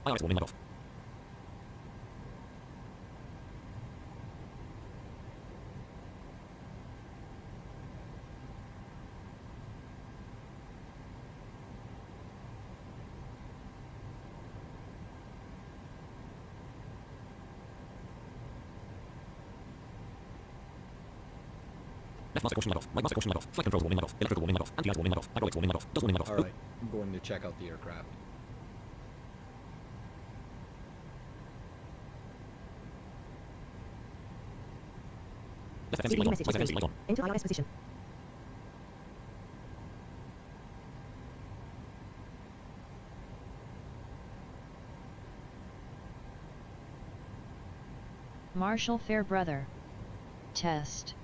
IRS warning off. Left master caution light off. Right master caution light off. Flight controls warning light off. Electrical warning light off. Anti-ice warning light off. Hydraulics warning light off. DOS warning light off. Alright, I'm going to check out the aircraft. Left FMC light on. Right FMC light on. Into IRS position. Marshall Fairbrother. Test.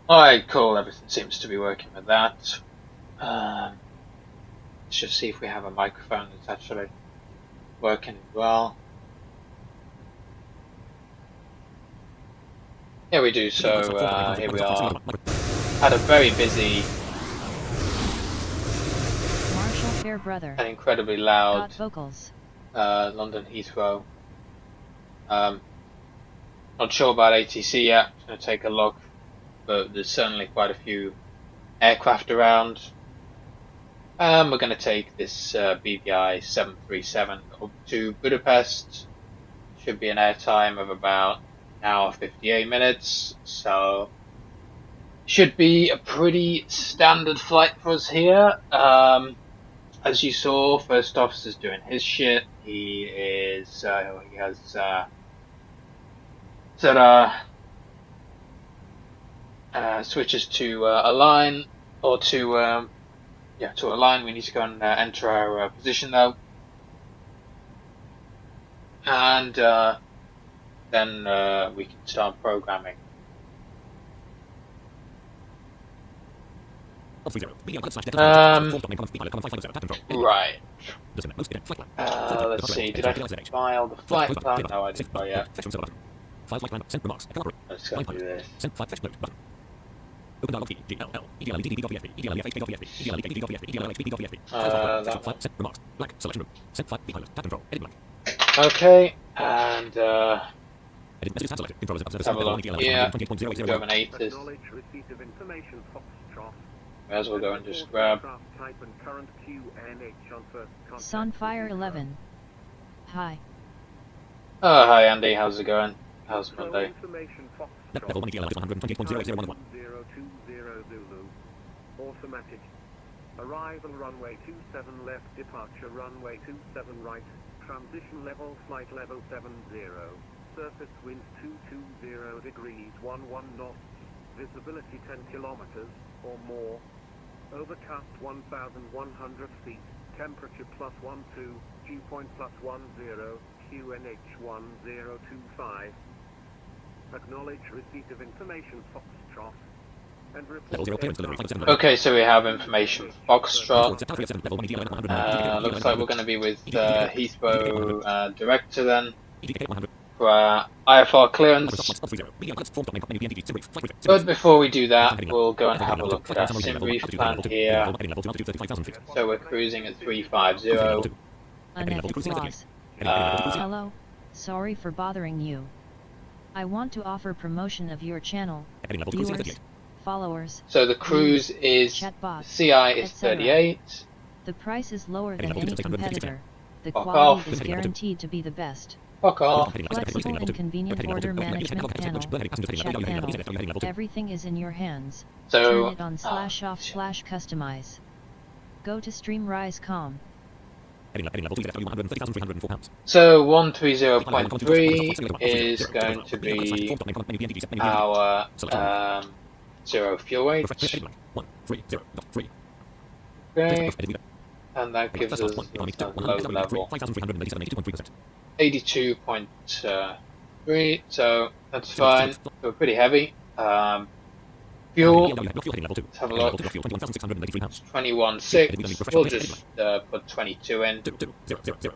Alright, cool, everything seems to be working with that. Let's just see if we have a microphone that's actually working well. Yeah, we do, so here we are. Had a very busy Marshall Fairbrother. and incredibly loud Got vocals. London Heathrow. Not sure about ATC yet, I'm going to take a look. But there's certainly quite a few aircraft around. We're going to take this BBI 737 up to Budapest. Should be an airtime of about an hour 58 minutes, so should be a pretty standard flight for us here. As you saw, first officer's doing his shit. He is he has switches to a line, or to a line. We need to go and enter our position though, and then we can start programming. Right. Let's see. Did I file the flight plan? No, I didn't. Oh yeah. Let's go do this. Open dialog key, GLL, EDLEDDBWFB, EDLEFHKWFB, EDLEHKWFB, remarks, black, selection room, send flight, pilot, tap control, edit blank. Okay, and Edit messages tab selected, control is have a look here, dominators. May as well go and just grab. Sunfire 11. Hi. Oh, hi Andy, how's it going? How's Monday? Left level 1 EDL is 128.00111. Automatic. Arrival runway 27 left, departure runway 27 right, transition level flight level 70. Surface winds 220 degrees 11 knots, visibility 10 kilometers or more. Overcast 1,100 feet, temperature +12, dew point +10, QNH 1025. Acknowledge receipt of information Foxtrot. And report. Okay, so we have information Foxtrot. Looks like we're going to be with Heathrow Director then. For IFR clearance. But before we do that, we'll go and have a look at our sim brief plan here. So we're cruising at 350. Unethic laws. Hello. Sorry for bothering you. I want to offer promotion of your channel, viewers, followers. So the cruise is chatbot, CI is 38. The price is lower than any competitor. The Fuck quality off. is guaranteed to be the best. Fuck off. Flexible and convenient order management panel, chat panel. Everything is in your hands. So Turn it on /off/customize. Go to streamrise.com. So 130.3 is going to be our zero fuel weight. Okay, and that gives us a low level 82.3, so that's fine. We're pretty heavy. Fuel. Fuel heading level 2. Let's have a look. Fuel 21,683 pounds. 21.6. We'll just put 22 in. 22000.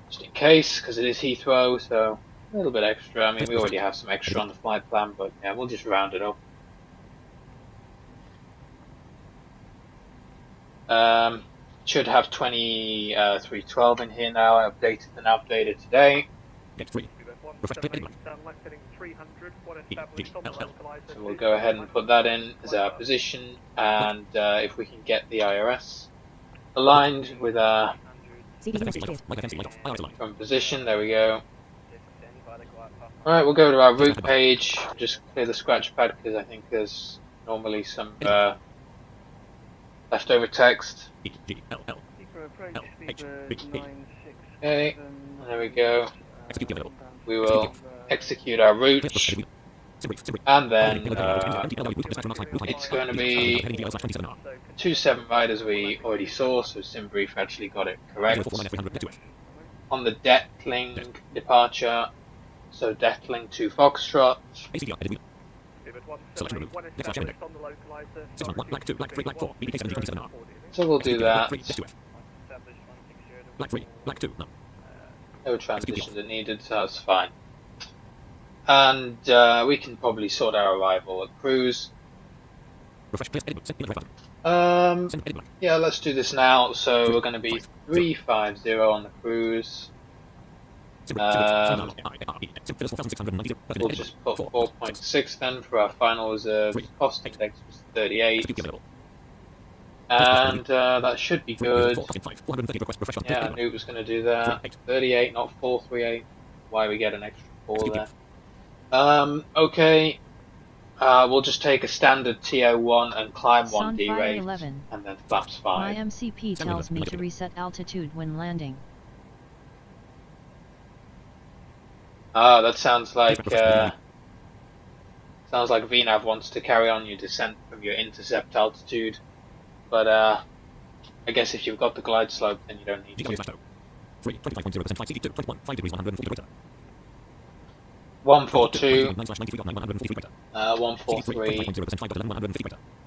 Just in case, because it is Heathrow, so a little bit extra. I mean, we already have some extra on the flight plan, but yeah, we'll just round it up. Should have 2312 in here now. I updated the navigator today. Get 3. Refresh heading left. So we'll go ahead and put that in as our position, and if we can get the IRS aligned with our from position, there we go. Alright, we'll go to our route page, just clear the scratch pad because I think there's normally some leftover text. Okay, there we go. We will execute our route, and then it's going to be 27 right as we already saw, so SimBrief actually got it correct. On the Detling departure, so Detling to Foxtrot. So we'll do that. No transitions are needed, so that's fine. And we can probably sort our arrival at cruise. Yeah, let's do this now. So we're going to be 350 on the cruise. We'll just put 4.6 then for our final reserve. Cost index was 38. And that should be good. Yeah, I knew it was going to do that. 38, not 438. Why we get an extra 4 there. Okay. We'll just take a standard TO1 and climb 1 D rate, and then flaps 5. My MCP tells me to reset altitude when landing. Ah, that sounds like VNAV wants to carry on your descent from your intercept altitude, but I guess if you've got the glide slope, then you don't need to. 142, 143,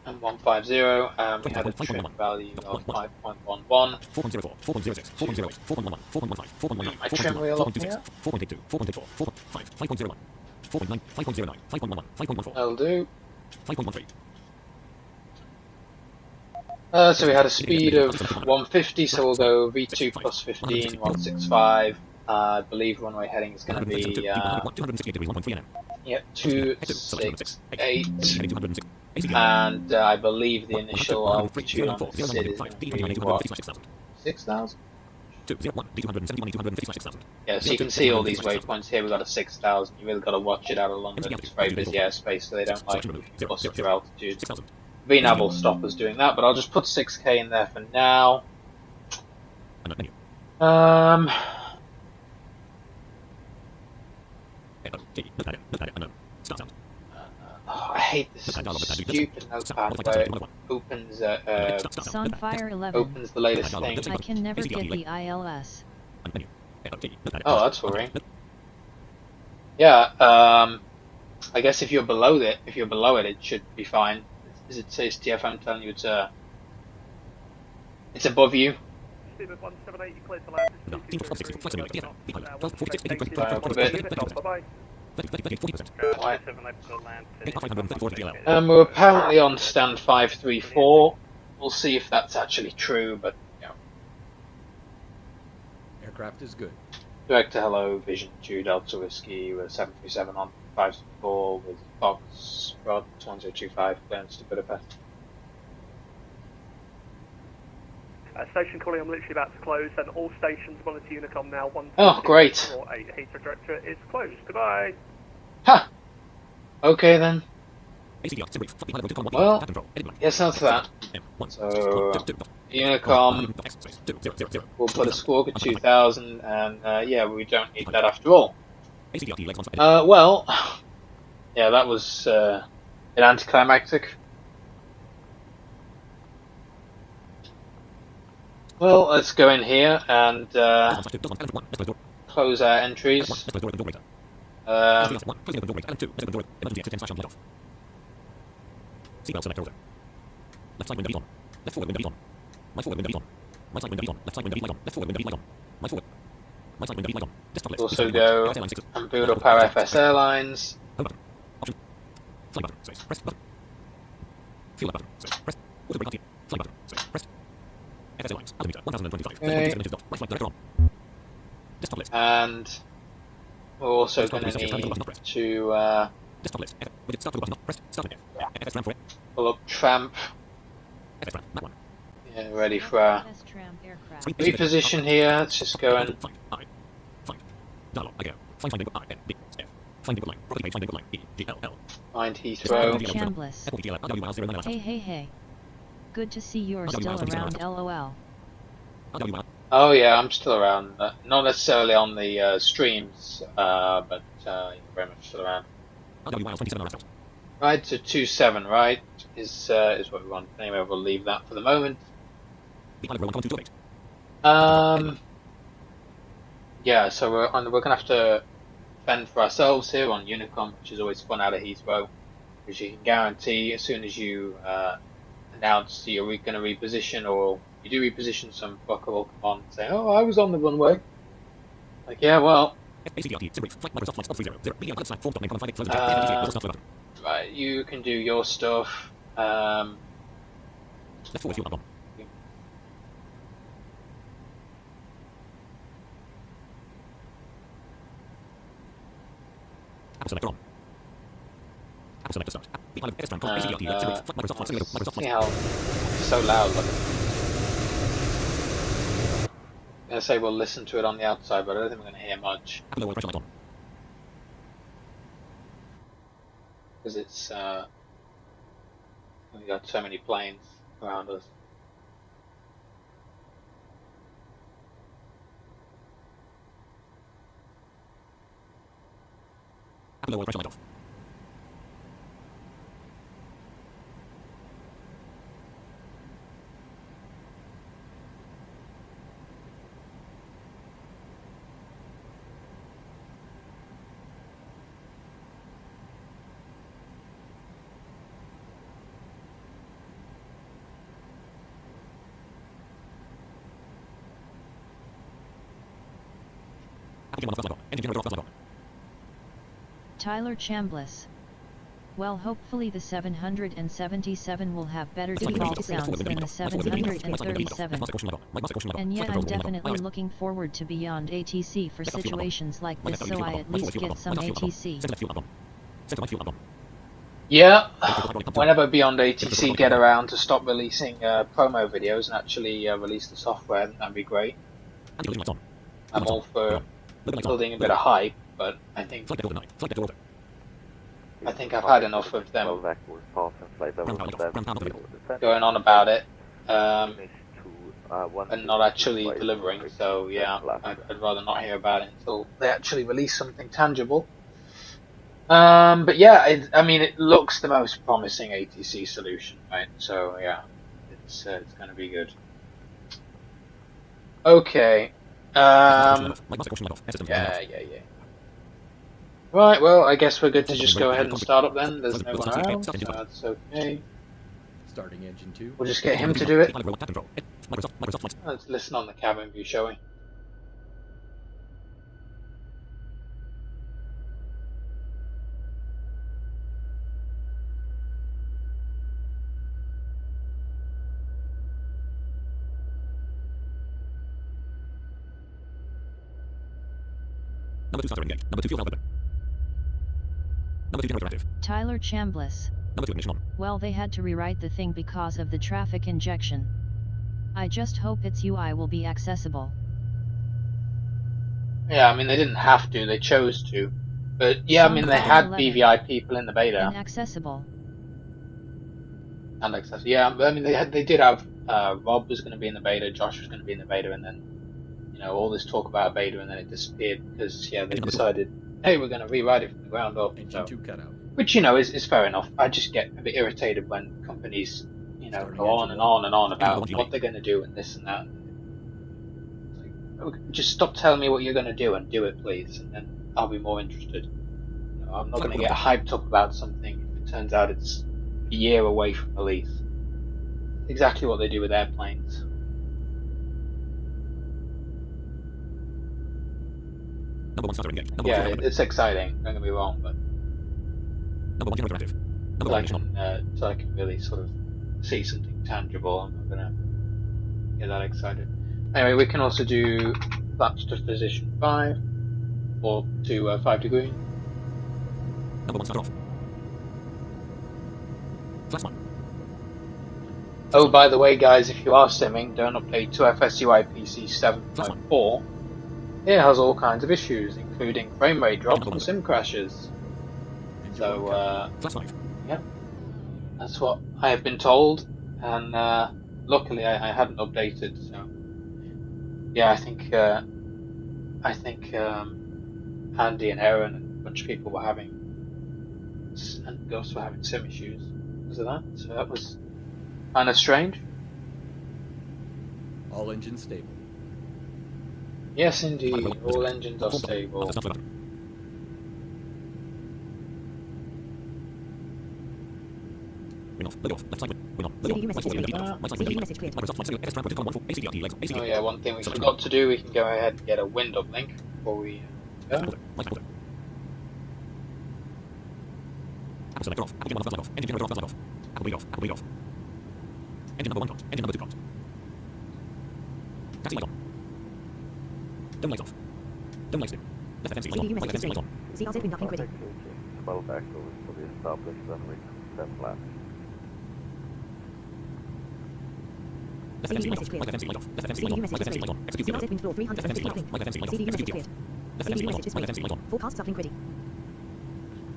and 150, and we had a trim value of 5.11. My trim wheel up here. That'll do. So we had a speed of 150, so we'll go V2 plus 15, 165. I believe runway heading is going to be 268, and I believe the initial altitude on the SID is going to be what, 6,000? Yeah, so you can see all these waypoints here. We've got a 6,000. You really got to watch it out of London. It's very busy airspace, so they don't like to bust up your altitude. VNAV will stop us doing that, but I'll just put 6k in there for now. Oh, I hate this stupid notepad where it opens Sunfire 11. opens the latest thing. I can never get the ILS. Oh, that's worrying. Yeah, I guess if you're below it, it should be fine. Is it says TFM telling you it's above you? We're apparently on stand 534. We'll see if that's actually true, but you know. Aircraft is good. Director hello, Vision 2 Delta Whiskey with 737 on 564 with Fox Rod 1025 clearance to Budapest. Station calling, I'm literally about to close, and all stations monitor Unicom now. Oh, great. Heathrow Director is closed. Goodbye. Ha! Okay then. Well, yes, that's that. So, Unicom, we'll put a squawk at 2000, and yeah, we don't need that after all. Well, yeah, that was an anticlimactic. Well, let's go in here and close our entries. Seatbelt select order. Left side window is on. Left forward window is on. Right forward window is on. Right side window is on. Left side window is light on. Left forward window is light on. Right forward. Right side window is light on. Desktop list. Also go and build up our FS Airlines. Home button. Option. Fly button. Space. Press button. Fuel button. Space. Press. Auto brake RTM. Fly button. Space. Press. FS Airlines. Altimeter 1025. Okay. Right flight director on. Desktop list. And we're also going to need to Desktop list. With start to the button. Press. Start again. FS tram for it. pull up Tramp. FS tram. Map 1. Yeah, ready for our Tram aircraft. reposition here. Let's just go and Find. I. Find. Dialogue. I go. Find input I. N. B. F. Find input line. Property page. Find input line. E. G. L. L. find Tyler Heathrow. Chambliss. FOTGL. RWR 09. Hey hey hey. Good to see you're still around, lol. RWR. Oh yeah, I'm still around. Not necessarily on the streams, but very much still around. RWR 27 RFL. Right, so 2-7, right, is what we want. Anyway, we'll leave that for the moment. Pilot row 11228. Yeah, so we're gonna have to fend for ourselves here on Unicom, which is always fun out of Heathrow, because you can guarantee as soon as you announce you're going to reposition, or you do reposition, some fucker will come on and say, "Oh, I was on the runway." Like, yeah, well, ACDRT. Sim brief. Flight Microsoft Flight Stop 30. 0. BDI pilot flight 4.958. right, you can do your stuff. Left forward fuel up on. Apple selector on. Apple selector start. The pilot S tram code ACDRT. Sim brief. Flight Microsoft Flight 30. Microsoft See Flight. how it's so loud. Look. I'm gonna say we'll listen to it on the outside, but I don't think we're gonna hear much Apple lower pressure light on. because it's we got so many planes around us. Apple lower pressure light off. Apple on the flight on. Engine generator off flight on. Tyler Chambliss. Well, hopefully the 777 will have better default sounds than the 737. And yet I'm definitely looking forward to Beyond ATC for situations like this, so I at least get some ATC. Yeah, whenever Beyond ATC get around to stop releasing promo videos and actually release the software, then that'd be great. I'm all for building a bit of hype, but I think I've had enough of them going on about it and not actually delivering. So yeah, I'd rather not hear about it until they actually release something tangible. But yeah, I mean, it looks the most promising ATC solution, right? So yeah, it's going to be good. Okay. Yeah. Right, well, I guess we're good to just go ahead and start up then. There's no one around, so that's okay. Starting engine 2. We'll just get him to do it. Let's listen on the cabin view, shall we? Number 2 starter engaged. Number 2 fuel valve open. Number 2 generator active. Tyler Chambliss. Number 2 ignition on. Well, they had to rewrite the thing because of the traffic injection. I just hope its UI will be accessible. Yeah, I mean, they didn't have to, they chose to. But yeah, I mean, they had BVI people in the beta. Inaccessible. And accessible. Yeah, I mean, they did have Rob was going to be in the beta, Josh was going to be in the beta, and then all this talk about beta, and then it disappeared because they decided, hey, we're going to rewrite it from the ground up. Engine 2 cutout. Which is fair enough. I just get a bit irritated when companies go on and on and on about what they're going to do and this and that. Like, just stop telling me what you're going to do and do it, please, and then I'll be more interested. I'm not going to get hyped up about something if it turns out it's a year away from release. Exactly what they do with airplanes. Number 1 starter engaged. Number Yeah, 1 starter it's exciting. Don't get me wrong, but Number 1 generator active. Number 1 ignition on. so I can really sort of see something tangible. I'm not gonna get that excited. Anyway, we can also do flaps to position 5 or to 5 degree. Number 1 starter off. Flaps 1. Oh, by the way, guys, if you are simming, don't update to FSUI PC 7.4. It has all kinds of issues, including frame rate drops and sim crashes. So, Flaps 5. yeah, that's what I have been told, and luckily I hadn't updated. So, yeah, I think Andy and Aaron and a bunch of people were having, and Gus were having sim issues because of that. So that was kind of strange. All engines stable. Yes, indeed, all engines are stable. Wing off. Leg off. Left side wing off. Leg off. Right forward wing off. Right side wing message cleared. Microsoft Flight Simulator S Tram Column 1 ACDRT legs. Oh yeah, one thing we forgot to do, we can go ahead and get a wind uplink before we go. Apple selector off. Apple game on off. Off. Engine generator off. Off. Apple bleed off. Apple bleed off. Engine number 1 comes. Engine number 2 comes. Taxi light on. Dome lights off. Dome lights dim. Left FMC light on. Right FMC light on. CRZ wind uplink ready. 12 axles for the established runway 10 flaps. Left FMC light on. Right FMC light off. Left FMC light on. Right FMC light on. Execute CRZ wind floor 350 light off. uplink. Right FMC light off. CDU message Execute cleared. Left FMC light on. Right FMC light on. Forecast uplink ready.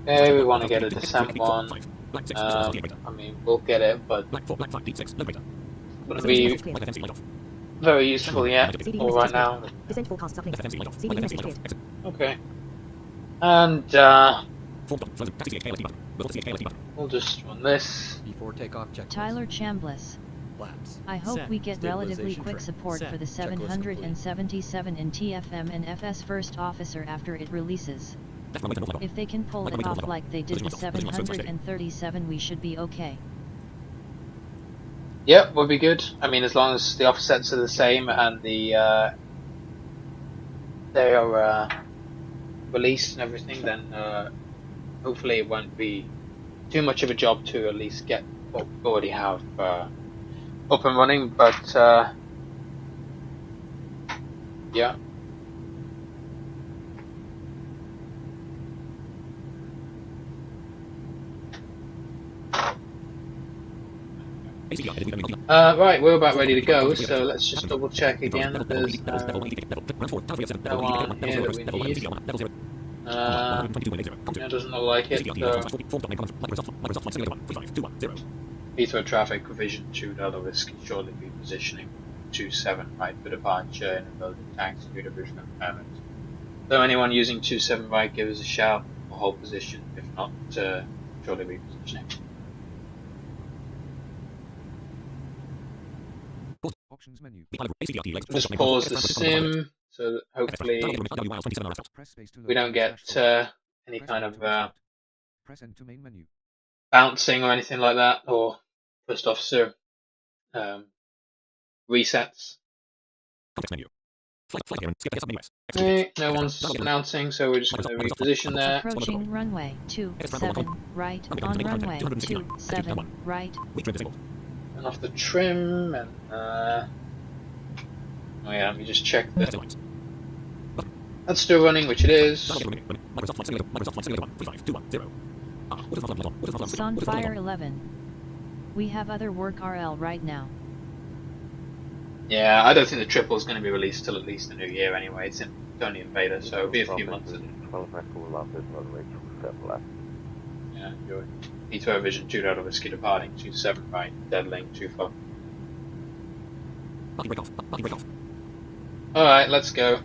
Okay, we want to get a descent one. I mean, we'll get it, but Black 4, Black 5, deep 6, no greater. wouldn't be Right FMC light off. very useful yet, CDU or right now. Descent forecast uplink. Left FMC light off. CDU Right message FMC light cleared. off. Okay. And Form done. Frozen. Taxi CH KLFT button. We'll see KLFT button. we'll just run this. Before takeoff, checklist. Tyler Chambliss. Flaps. I hope Set. we get relatively Stabilization quick trim. support Set. for the Checklist 777 in TFM and FS First Officer after it releases. Left runway to north level. If they can pull Right it runway to off north level. like they did the Position yourself. Position yourself. 737, we should be okay. Yep, would be good. I mean, as long as the offsets are the same and the they are released and everything, then hopefully it won't be too much of a job to at least get what we already have up and running. But yeah. ACDR, editing only. Right, we're about ready to go, so let's just double check again if there's no one here that we need. It doesn't look like it, so Heathrow traffic revision 2 risk shortly repositioning 27 right for departure in a building taxi due to visual impairment. So anyone using 27 right, give us a shout or hold position, if not, shortly repositioning. Options menu. Just pause the sim, so that hopefully we don't get any kind of Press enter main menu. bouncing or anything like that, or first officer resets. Context menu. Flight here and skip the US. Okay, no one's announcing, so we're just going to reposition there. Approaching runway 27 right on runway 27 right. Weak trim disabled. And off the trim, and oh yeah, let me just check that. That's still running, which it is. Microsoft Flight Simulator 1 35210. Sunfire 11. We have other work RL right now. Yeah, I don't think the triple is going to be released till at least the new year anyway. It's only in beta, so it'll be a few months. 12 axle lapis runway 27 left. Yeah, enjoy. Heathrow Vision 2 Whiskey departing 27 right, dead link 24. Body break off. Body break off. Alright, let's go.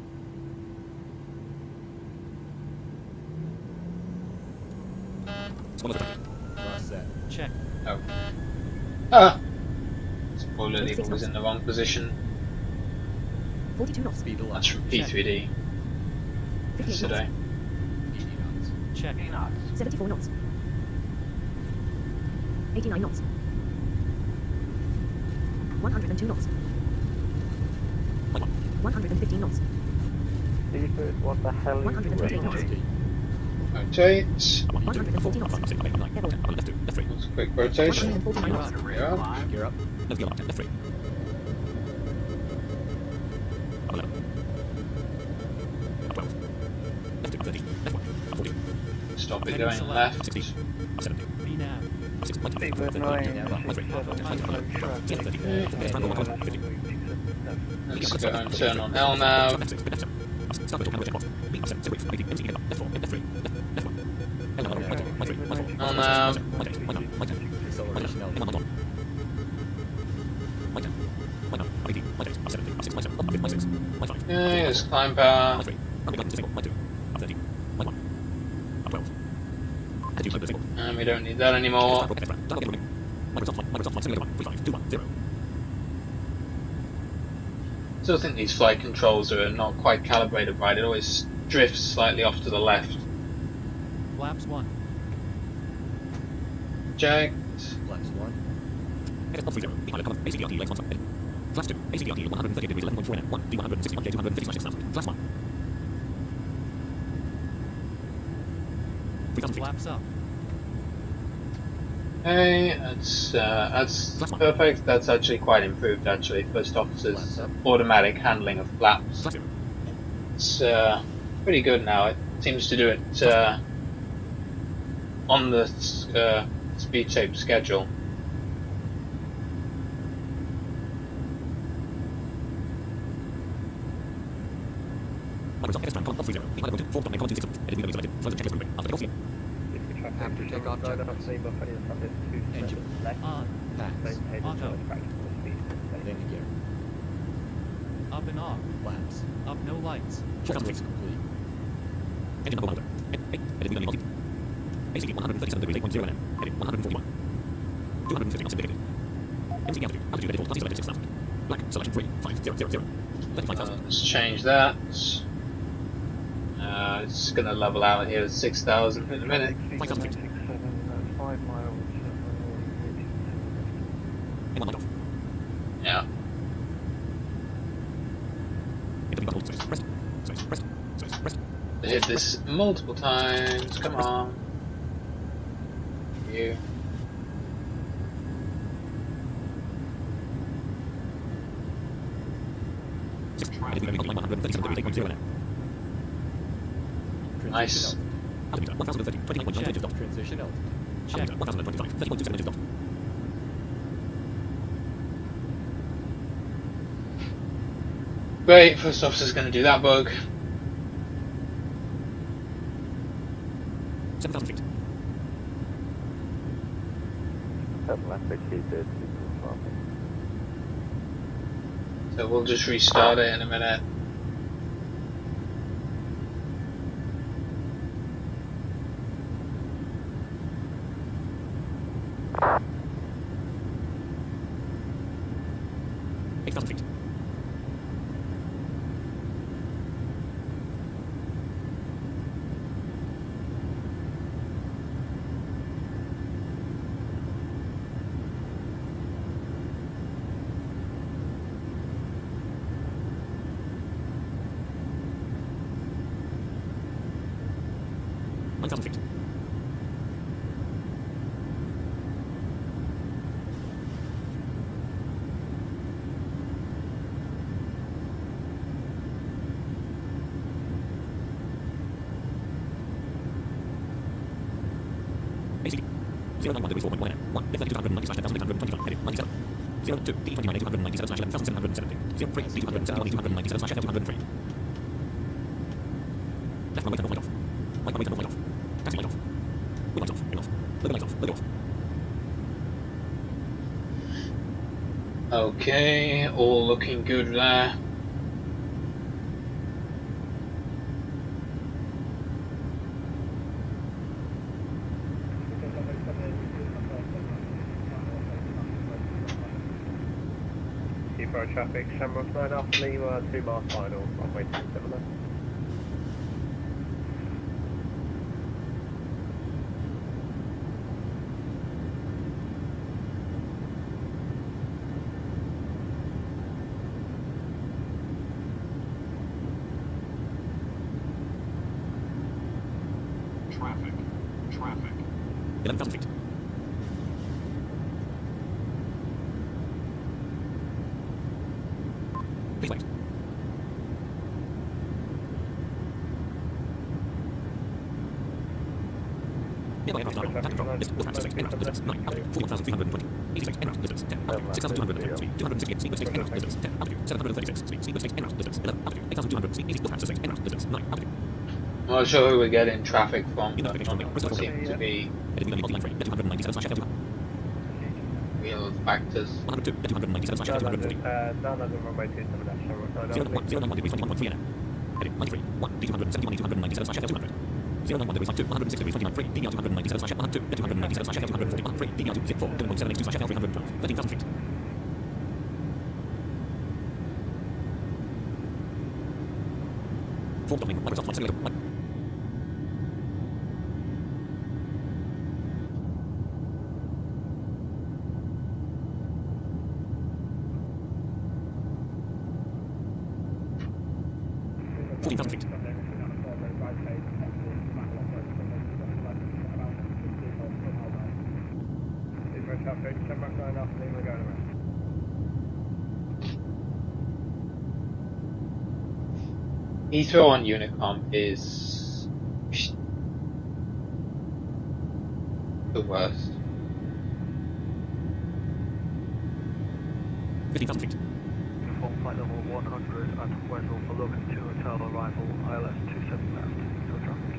Spoiler attack. Cross set. Check. Oh. Ah! Spoiler lever was in the wrong position. 42 knots. Speed of That's light. from P3D 58 knots. yesterday. 80 knots. Check. 74 knots. 89 knots. 102 knots. 115 knots. Seafood, what the hell is 128 knots. Rotate. 140 knots. Egll. That's a quick rotation. 149 knots. Yeah. Gear up. Left gear left 3. Up 11. Up 12. Left 2, up 13. Left 1. Up 14. Stop it going left. Up 16. Up 17. Be now. Up 6. Right. Seafood Up 9, 13. Right 3. Right 13. 13. Left round 1. 50. Let's go and turn on L now. Left 6. Left 7. Up 6. Start with top. B up 7. 6. 80. MC left 4. Left 3. Left 1. L now. Right 3. Right 4. L now. Right 8. Right 9. Right 10. Acceleration Right 10. L. Right 10. Right 9. Up 18. Right 8. Up 17. Up 6. Right 7. Up 5. Right 6. Right 5. Okay, let's climb power. Right 3. Right 8. Disabled. Right 2. Up 13. Right 1. Up 12. Head 2. Disabled. And we don't need that anymore. Microsoft Flight Simulator 1. 3521. Still think these flight controls are not quite calibrated right. It always drifts slightly off to the left. Flaps 1. Checked. Flaps 1. Headed 30. Behind command. ACDRT legs 1 side. Flaps 2. ACDRT 138 degrees 11.4 nm. 1. D161J 250/6000. Flaps 1. 3000 feet. Flaps up. Okay, that's perfect. That's actually quite improved. Actually, first officer's automatic handling of flaps. Flaps 0. It's pretty good now. It seems to do it on the speed tape schedule. Microsoft X-Plan command 30. Behind command 4.9 system. Editing window selected. Flight checklist moving. After takeoff. After takeoff checklist. Engine. On. Pass. Auto. Landing gear. Up and off. Flaps. Up no lights. 4,000 feet. Checklist complete. Engine number 1 motor. Editing window multi. ACD 137 degrees 8.0 nm. Edit 141. 250 knots indicated. MC altitude. Altitude edit plus selected 6,000. Black. Selection 3. 5000. 35,000. Let's change that. It's gonna level out here at 6,000 in a minute. 5,000 feet. 5 miles. M1 light off. Yeah. Intermittent button. Space. Pressed. Space. Pressed. Space. Pressed. I hit this multiple times. Come on. You. Editing window 137 degrees 8.0 nm. Nice. Altimeter 1030. 29.9 inches dot. Transition out. Check. Altimeter 1025. 30.27 inches dot. Great. First officer's gonna do that bug. 7,000 feet. Atlantic heated. So we'll just restart it in a minute. Feet. 1,000 feet. 091 degrees 4.1 nm. 1. Left 290/10,825. Edit 97. 02 D29 297/11,770. 03 D291/297/F203. Left runway turn off, light off. Right runway turn off, light off. Taxi light off. Wind lights off. Wind off. Logo lights off. Logo off. Okay, all looking good there. Road traffic, Shamrock 9 after Lima, 2 miles final, runway 27. 11,000 feet. Please wait. Nearby aircraft are tactic from distance, dispatch 6, en route, distance 9, altitude 41,320, 86, en route, distance 10, altitude 6,200 speed, 268, speed, 6, en route, distance 10, altitude 736, speed, 6, en route, distance 11, altitude 8,200, speed, easy, dispatch 6, en route, distance 9, altitude. I'm not sure who we're getting traffic from, but it seems to be real factors. 102, 297, 240. None of them are rated to the national. 091 degrees 21.3 nm. Heading 93, 1, D271, 297 200. 091 degrees 52, 106 degrees 29, 3, DR 297 102, 297 240, 3, DR 264, 7.782 312, 13,000 feet. Form domain, Microsoft Flight Simulator, 1. Feet. Traffic, 10 back 9 after we're going around. Heathrow on Unicom is the worst. 15,000 feet. Inform flight level 100 at Wesel for Logan 2 hotel arrival, ILS 27 left, no traffic.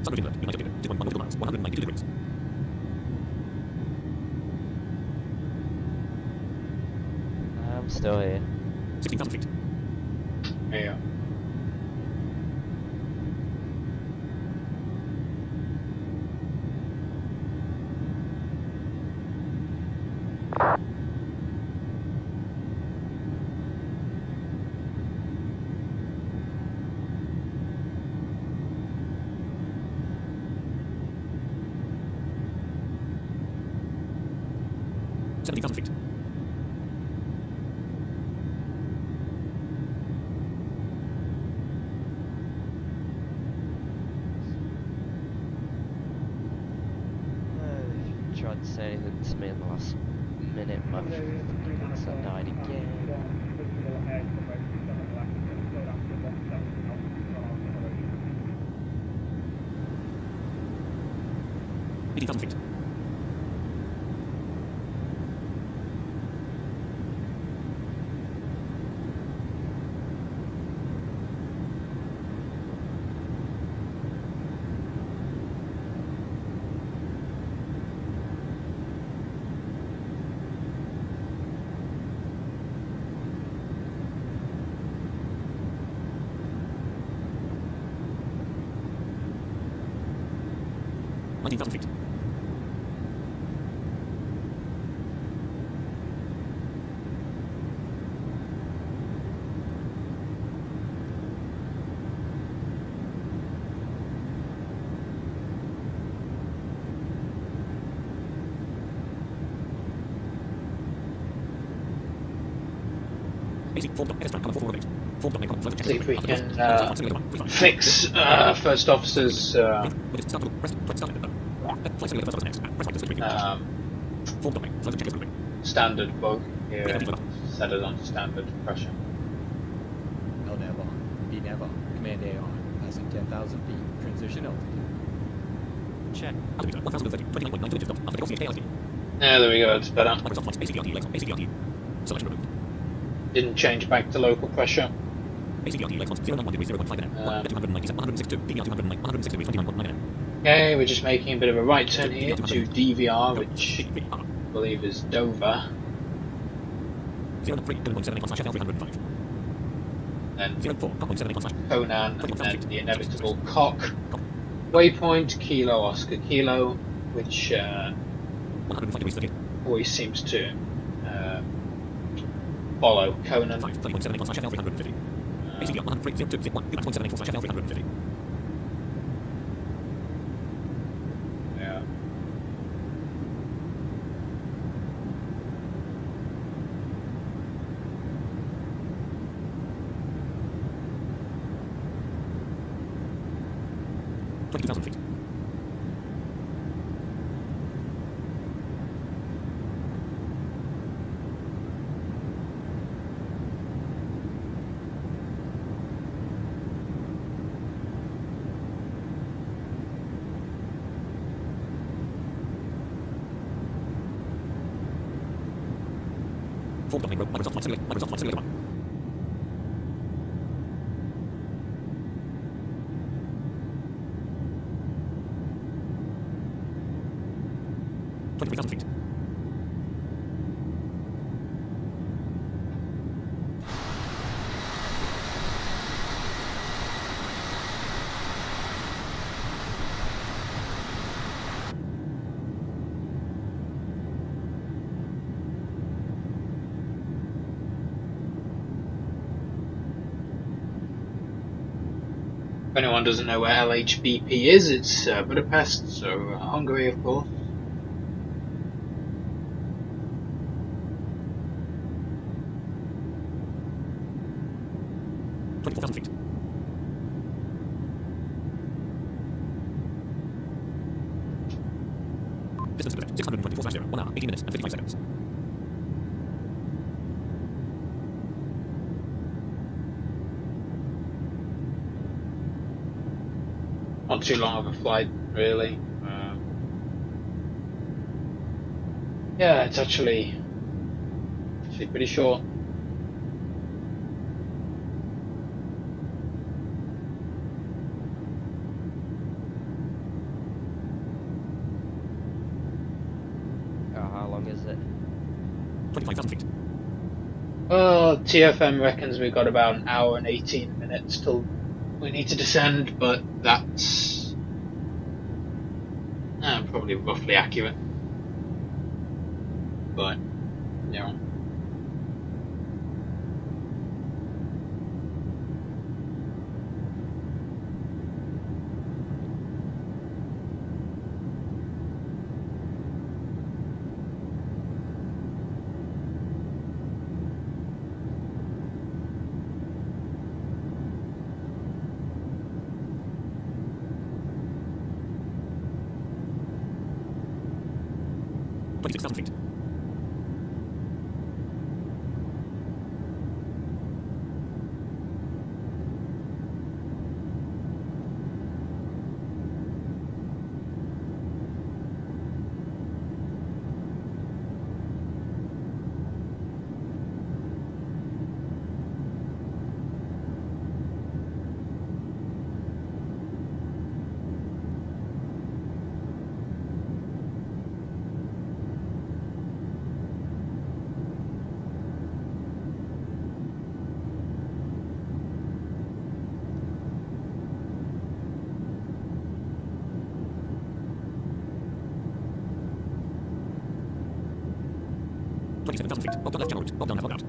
Southern Finland, United Kingdom, 2.1 nautical miles, 192 degrees. I'm still here. 16,000 feet. Yeah. Feet. Tried to say anything to me in the last minute, my headset died again. 18,000 feet. Feet. See if we can fix first officer's standard bug here and set it on standard pressure. Lhbp, be never, command AR, passing 10,000 feet, transition altitude. Check. Yeah, there we go, it's better. Selection removed. Didn't change back to local pressure. Okay, we're just making a bit of a right turn here to DVR, which I believe is Dover. Then Conan, and then the inevitable cock. Waypoint, Kilo Oscar Kilo, which always seems to follow Conan. Yeah. 22,000 feet. Microsoft Flight Simulator 1. 23,000 feet. If anyone doesn't know where Lhbp is, it's Budapest, so Hungary, of course. Feet. Distance to the 624/0, 1 hour, 18 minutes and 55 seconds. Not too long of a flight, really. Yeah, it's actually pretty short. How long is it? 25,000 feet. Well, TFM reckons we've got about an hour and 18 minutes till we need to descend, but that's probably roughly accurate. But, you know. Feet. Up the left channel route. Up down and log out.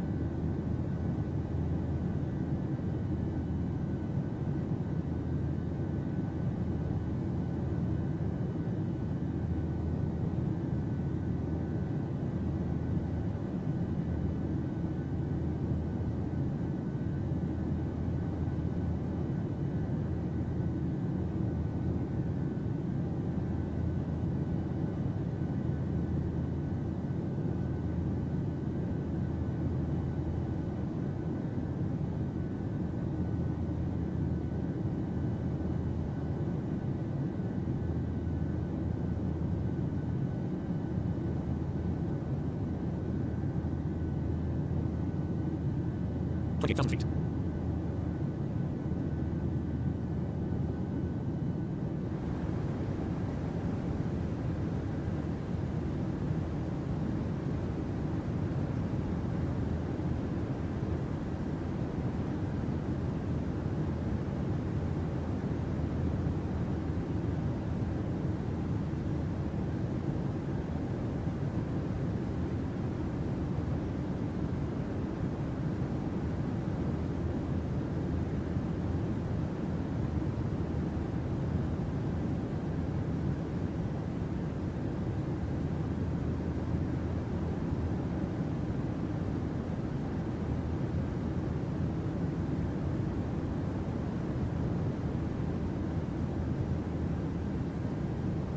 Feet.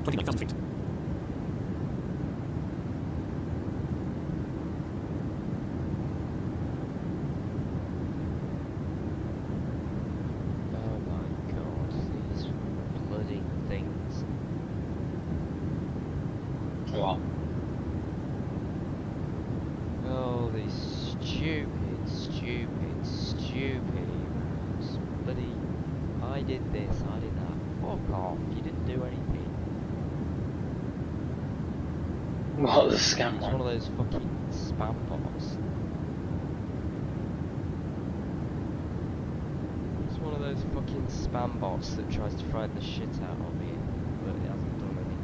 29,000 feet. Oh my god, these bloody things. Well, Oh, these stupid bloody, I did this, I did that. Fuck off, you didn't do anything. well, the scam It's one of one. those fucking spam bots. It's one of those fucking spam bots that tries to frighten the shit out of me, but it hasn't done anything.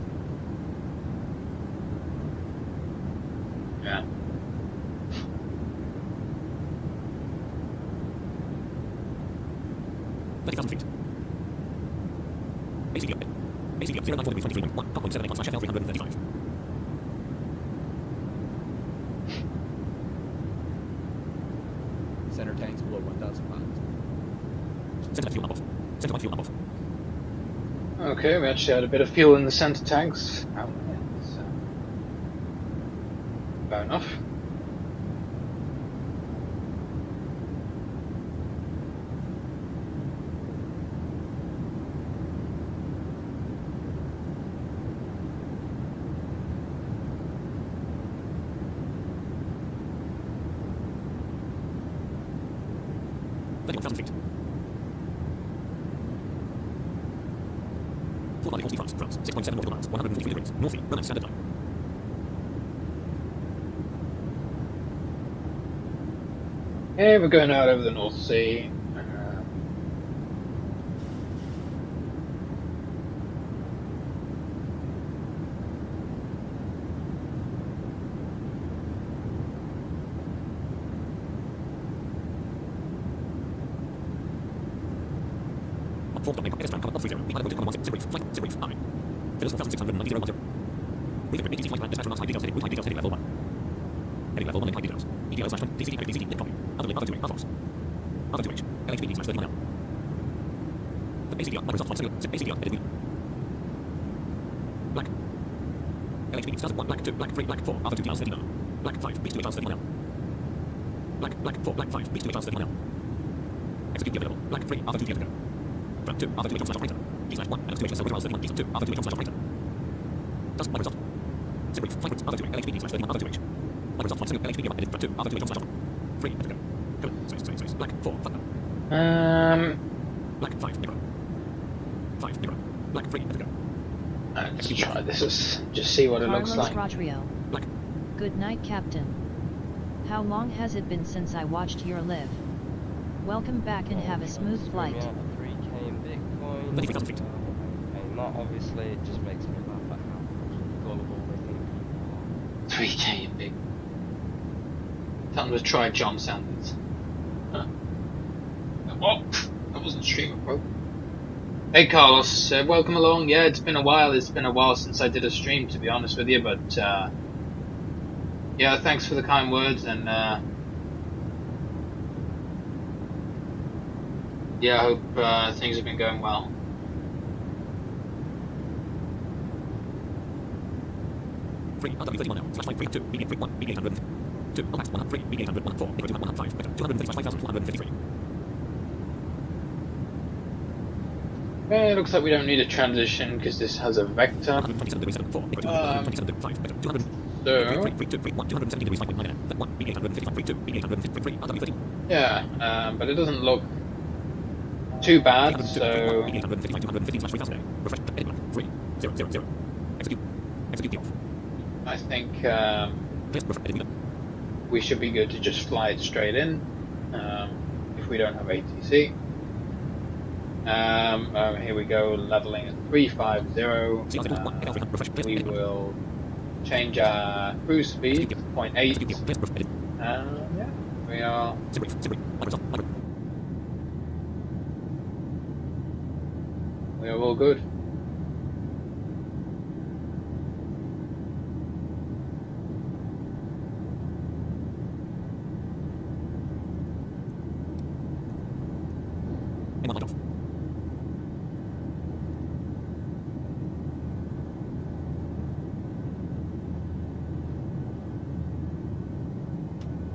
Yeah. $30,000 feet. ACD up. ACD up 094.23.1, 1.78/FL335. Center tanks below 1,000 pounds. Center fuel up off. Center fuel up off. Okay, we actually had a bit of fuel in the center tanks. Oh, yeah, so fair enough. $31,000 feet. Full body horse France, France, 6.7 nautical miles, 153 degrees, North Sea, Romance Standard Time. Yeah, we're going out over the North Sea. Fourth domain, S time, 30, we had a go to 16, flight, I. Phyllis 4690 We can repeat flight plan, dispatch from outside details, heading, details, heading level 1. Heading level 1 and high details. EDO slash 20, DCD, DCD, net copy. Other 2H, other 2H, LHBD slash 39L. The ACDR, Microsoft Flight Simulator, ACDR, edited Black. LHBD, stars 1, black 2, black 3, black 4, other 2 details, 39L. Black 5, beats 2 details, 39L. Black 4, black 5, beats 2 details, 39L. Execute the available. Black 3, other 2 details, go. Black 2, other 2 slash operator. G slash 1, and 2 slash 31, 2, other 2 slash operator. Does Microsoft. Separate, flight routes, other 2, LHBD slash 31, other 2H. Microsoft Flight Simulator, LHBD, edit, black 2, other 2 slash operator. 3, go. Go. Space, black 4, fuck no. Black 5, negro. 5, negro. Black 3, go. Let's try this, just see what it looks Carlos like. Rodrigo. Black. Good night, Captain. How long has it been since I watched your live? Welcome back and have a smooth flight. 3k in Bitcoin. 33,000 feet. Okay, not obviously, it just makes me laugh at how gullible they think people 3k in big. Time to try John Sanders. Huh. Oh, that wasn't stream appropriate. Hey Carlos, welcome along. Yeah, it's been a while. It's been a while since I did a stream, to be honest with you. But yeah, thanks for the kind words, and yeah, I hope things have been going well. Three, RW31 now, slash 532, BB31, BB800, 2, Alax 103, BB800, 104, BB 105, 235,453. Looks like we don't need a transition because this has a vector. 127 degrees 7, 4, 227 degrees 5, 200. So 270 degrees 5.9, 1, BB855, 32, BB853, RW30. yeah, but it doesn't look too bad. So BB855, 215 slash 3000, refresh, edit blank, 3, 0, 0, 0. Execute the off. I think Yes, refresh, edit we should be good to just fly it straight in if we don't have ATC. Here we go, leveling at 350. We will change our cruise speed to 0.8. Yeah, we are. We are all good.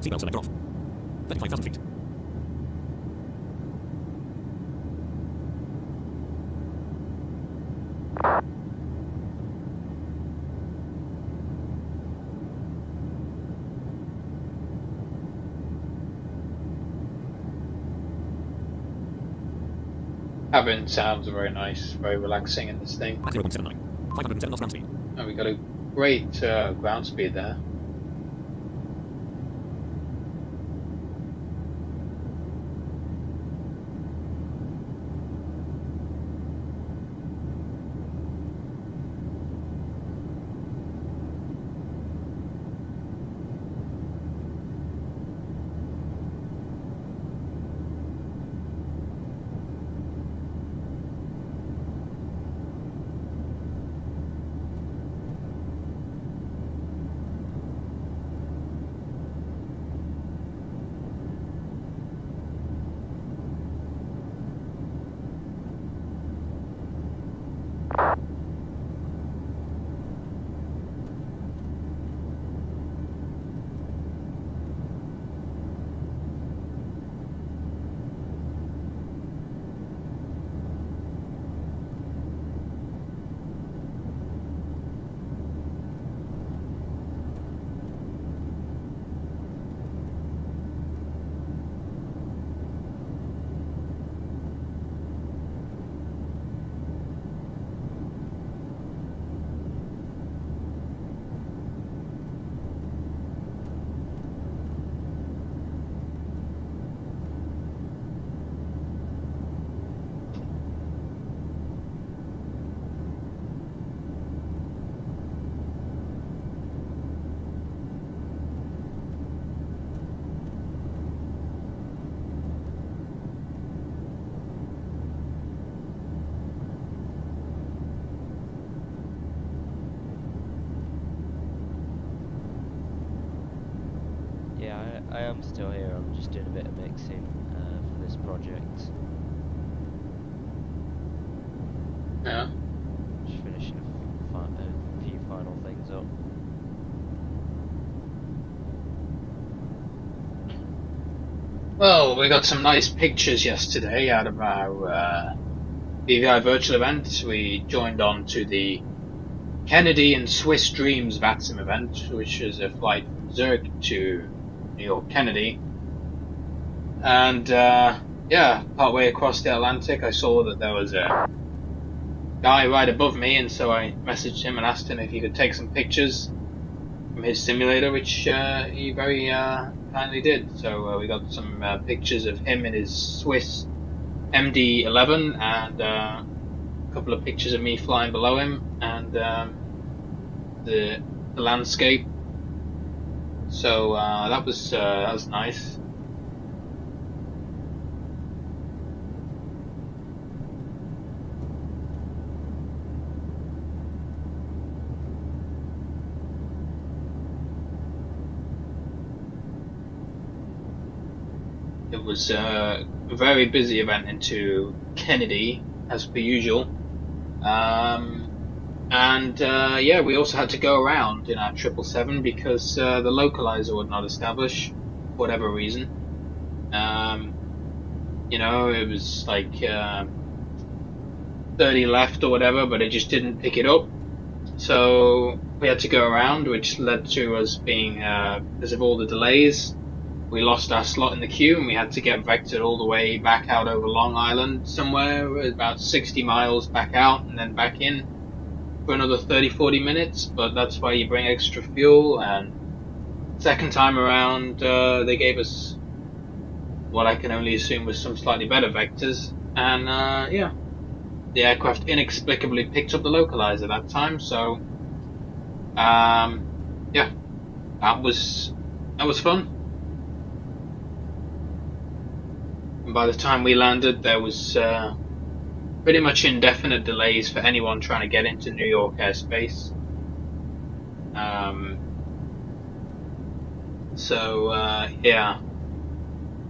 Seatbelt selector off. 35,000 feet. Cabin sounds very nice, very relaxing in this thing. At 0.79. 507 knots ground speed. Oh, we got a great ground speed there. Yeah, I am still here. I'm just doing a bit of mixing for this project. Yeah. Just finishing a few final things up. Well, we got some nice pictures yesterday out of our BVI virtual event. We joined on to the Kennedy and Swiss Dreams VATSIM event, which is a flight from Zurich to New York Kennedy. And yeah, partway across the Atlantic, I saw that there was a guy right above me, and so I messaged him and asked him if he could take some pictures from his simulator, which he very kindly did. So we got some pictures of him in his Swiss MD-11 and a couple of pictures of me flying below him and the landscape. So that was nice. It was a very busy event into Kennedy, as per usual. And yeah, we also had to go around in our 777 because the localizer would not establish, for whatever reason. You know, it was like 30 left or whatever, but it just didn't pick it up. So we had to go around, which led to us being, because of all the delays, we lost our slot in the queue and we had to get vectored all the way back out over Long Island somewhere, about 60 miles back out and then back in for another 30-40 minutes. But that's why you bring extra fuel. And second time around, they gave us what I can only assume was some slightly better vectors. And yeah, the aircraft inexplicably picked up the localizer that time. So yeah, that was fun. And by the time we landed, there was pretty much indefinite delays for anyone trying to get into New York airspace. So yeah,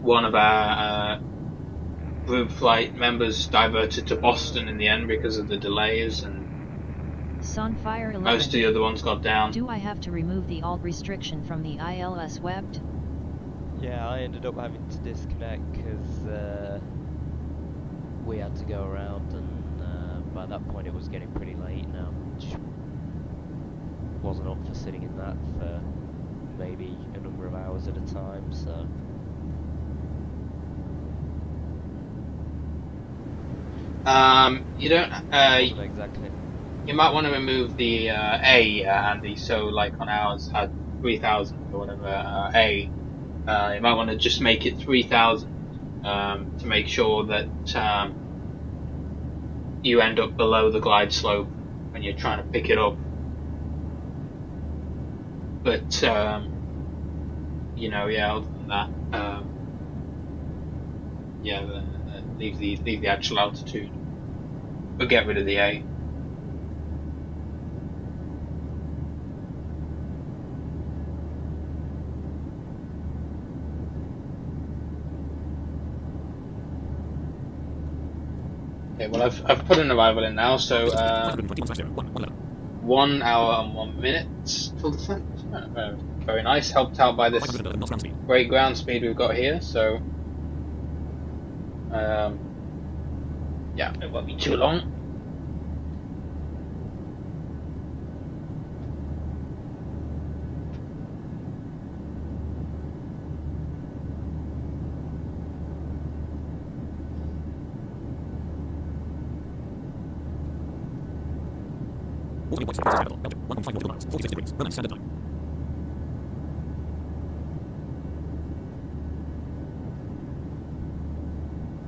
one of our group flight members diverted to Boston in the end because of the delays, and Sunfire 11. most of the other ones got down. Do I have to remove the alt restriction from the ILS webbed? Yeah, I ended up having to disconnect because we had to go around, and by that point it was getting pretty late, and I just wasn't up for sitting in that for maybe a number of hours at a time, so... You don't. wasn't exactly. You might want to remove the A, Andy. So, like on ours had 3,000 or whatever A. You might want to just make it 3,000 to make sure that you end up below the glide slope when you're trying to pick it up. But you know, yeah. Other than that, yeah, leave the actual altitude, but get rid of the A. Okay, well I've put an arrival in now, so 1 hour and 1 minute till descent. Very nice, helped out by this great ground speed we've got here, so yeah, it won't be too long.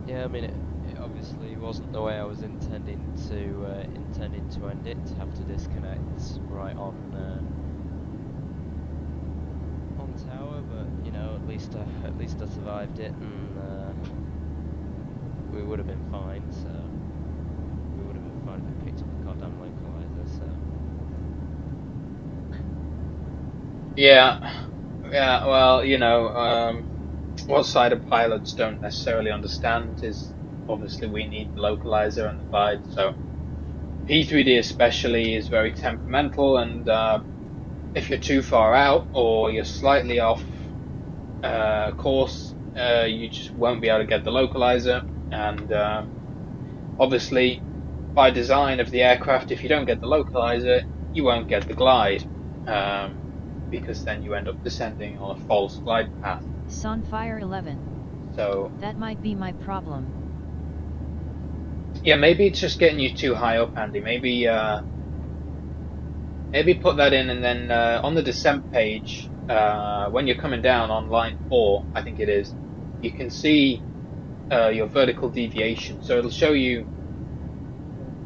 Yeah, I mean, it obviously wasn't the way I was intending to end it, to have to disconnect right on tower, but you know, at least I survived it, and we would have been fine. So we would have been fine if we picked up the goddamn localizer. So yeah, well, you know, what side of pilots don't necessarily understand is obviously we need the localizer and the glide, so P3D especially is very temperamental, and if you're too far out or you're slightly off course, you just won't be able to get the localizer, and obviously by design of the aircraft, if you don't get the localizer, you won't get the glide, because then you end up descending on a false glide path. Sunfire 11. So that might be my problem. Yeah, maybe it's just getting you too high up, Andy. Maybe put that in, and then on the descent page, when you're coming down on line 4, I think it is, you can see your vertical deviation. So it'll show you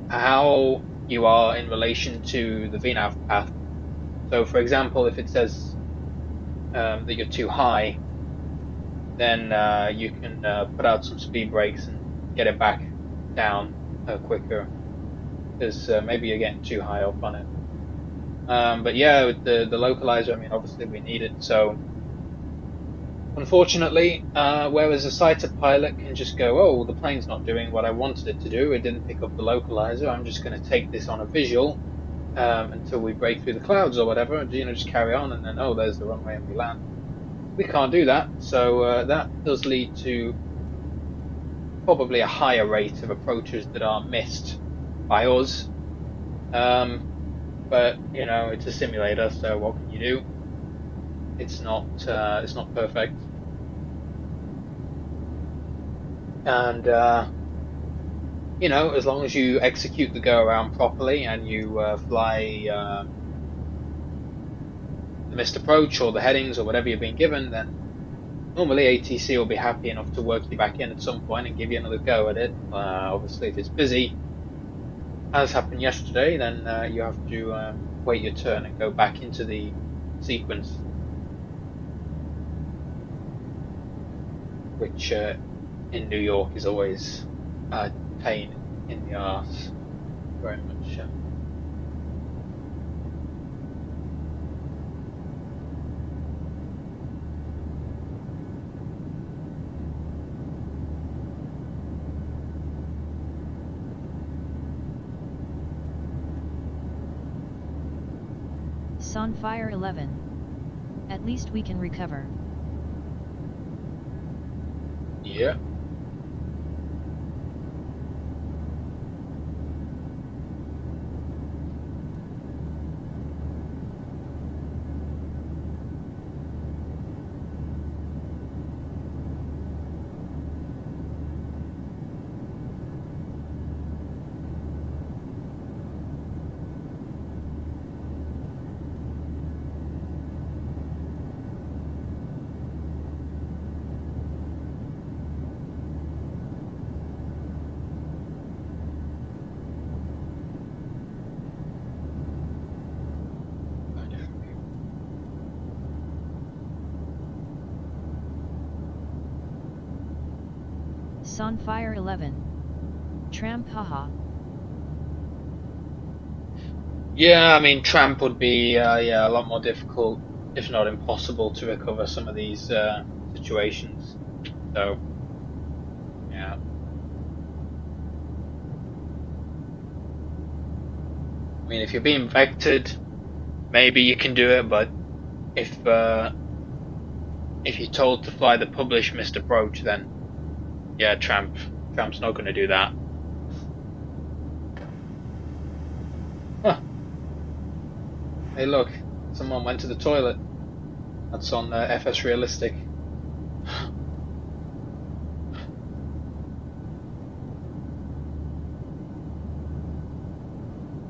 how you are in relation to the VNAV path. So, for example, if it says that you're too high, then you can put out some speed brakes and get it back down quicker, because maybe you're getting too high up on it. But yeah, with the localizer, I mean, obviously we need it, so unfortunately, whereas a sighted pilot can just go, oh, the plane's not doing what I wanted it to do, it didn't pick up the localizer, I'm just going to take this on a visual until we break through the clouds or whatever, you know, just carry on, and then, oh, there's the runway and we land. We can't do that, so that does lead to probably a higher rate of approaches that are missed by us. But you know, it's a simulator, so what can you do? It's not perfect. And you know, as long as you execute the go around properly and you fly the missed approach or the headings or whatever you're being given, then normally ATC will be happy enough to work you back in at some point and give you another go at it. Obviously, if it's busy, as happened yesterday, then you have to wait your turn and go back into the sequence, which in New York is always a pain in the arse, very much. Sunfire 11. At least we can recover. Yeah. Sunfire 11. Tramp haha. Yeah, I mean, tramp would be yeah, a lot more difficult, if not impossible, to recover some of these situations. So, yeah. I mean, if you're being vectored, maybe you can do it, but if you're told to fly the published missed approach, then yeah, tramp's not going to do that. Huh. Hey, look, someone went to the toilet. That's on FS Realistic.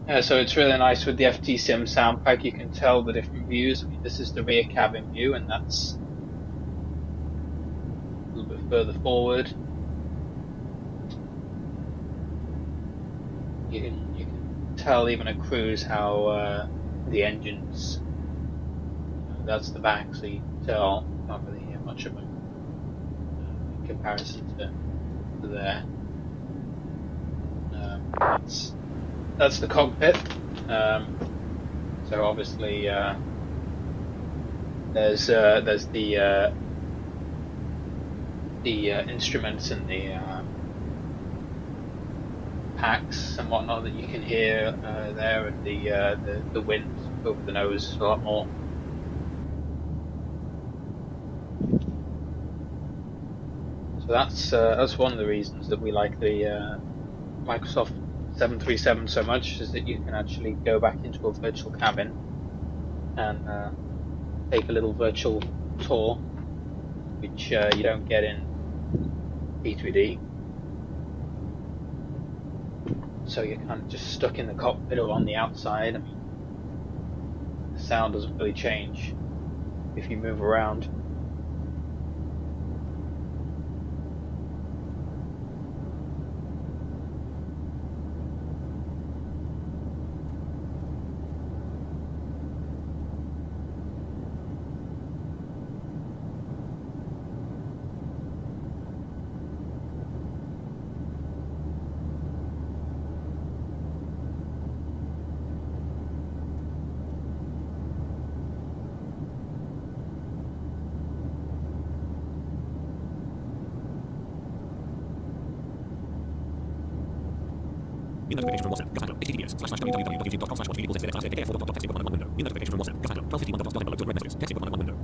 Yeah, so it's really nice with the FT-Sim sound pack. You can tell the different views. I mean, this is the rear cabin view, and that's a little bit further forward. You can tell even at cruise how the engines. That's the back, so you can tell. Can't really hear much of it in comparison to there. That's the cockpit. So obviously there's the instruments and the packs and whatnot that you can hear there, and the wind over the nose a lot more. So that's one of the reasons that we like the Microsoft 737 so much, is that you can actually go back into a virtual cabin and take a little virtual tour, which you don't get in P3D. So you're kind of just stuck in the cockpit or on the outside. I mean, the sound doesn't really change if you move around. New notification from WhatsApp. Casato. https://www.youtube.com/watchvideos/xxx4.text1 window. New notification from WhatsApp. Casato. 12:51 below. Red messages. Text one window.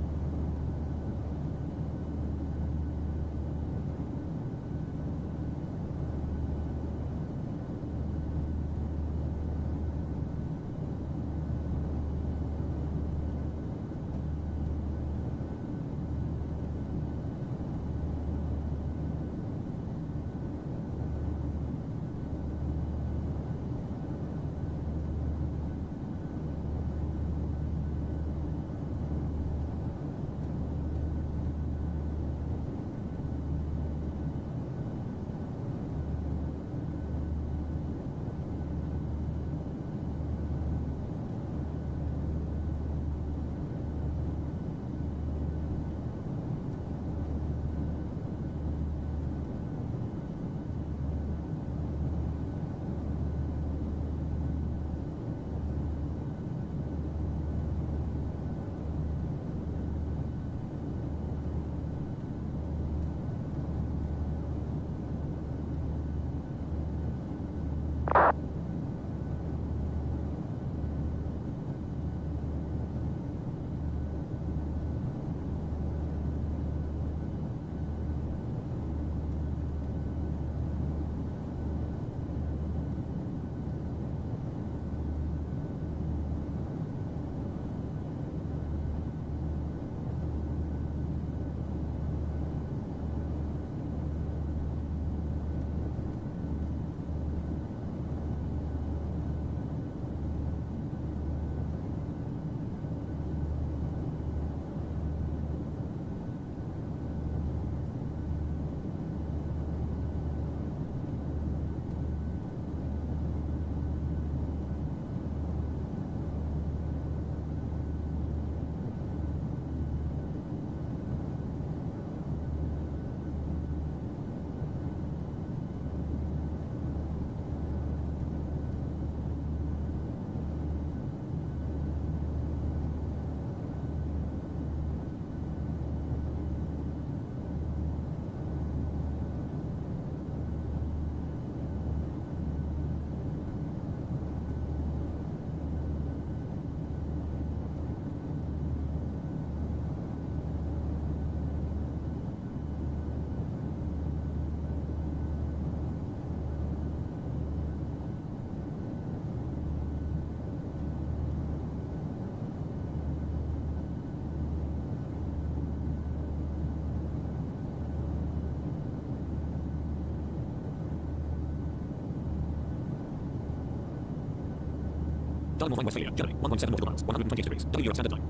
Dartmoor Line, Westphalia, Germany, 117 nautical miles, 128 degrees, W Standard Time.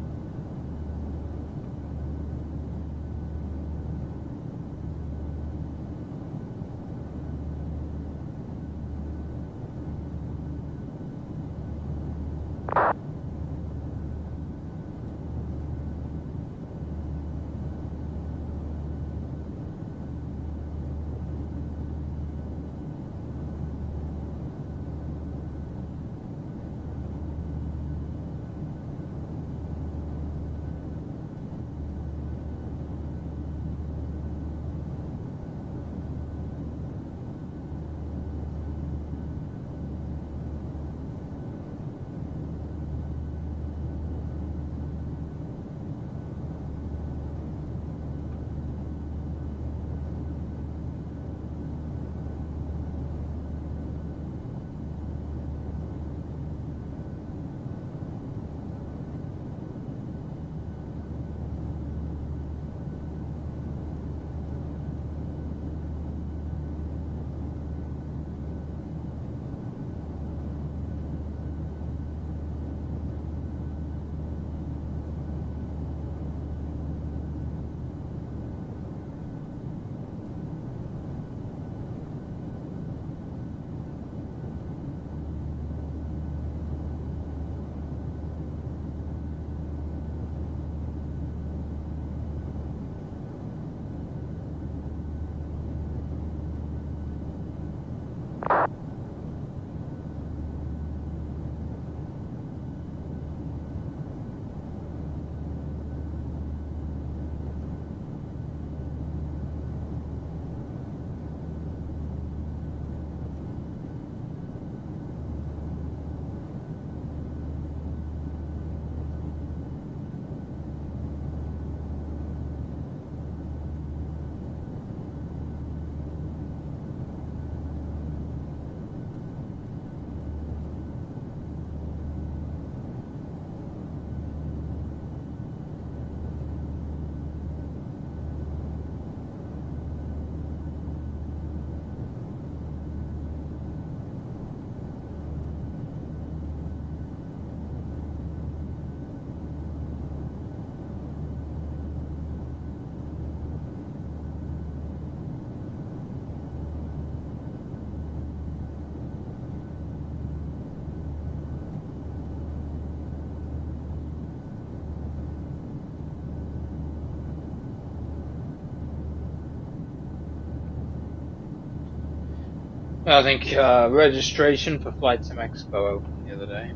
I think registration for Flight to Mexico opened the other day.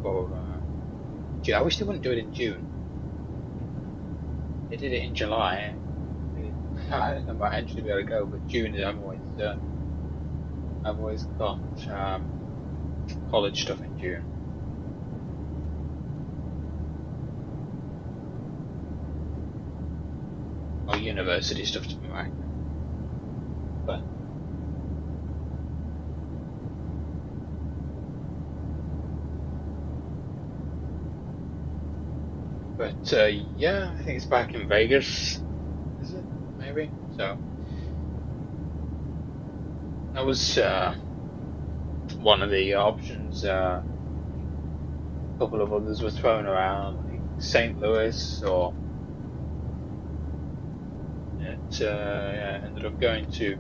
Or, gee, I wish they wouldn't do it in June. They did it in July. I might actually be able to go, but June I've always got college stuff in June. Or university stuff to be right. But yeah, I think it's back in Vegas, is it? Maybe? So, that was one of the options. A couple of others were thrown around, like St. Louis, or it ended up going to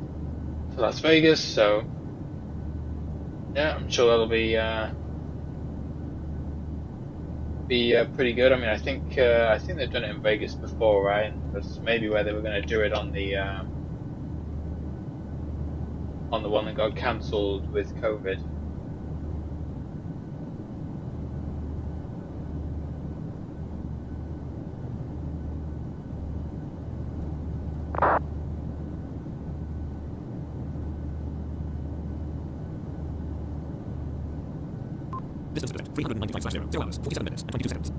Las Vegas, so yeah, I'm sure that'll be pretty good. I mean, I think they've done it in Vegas before, right? That's maybe where they were going to do it on the one that got cancelled with COVID. Distance to 395/0, 0 hours, 47 minutes, and 22 seconds.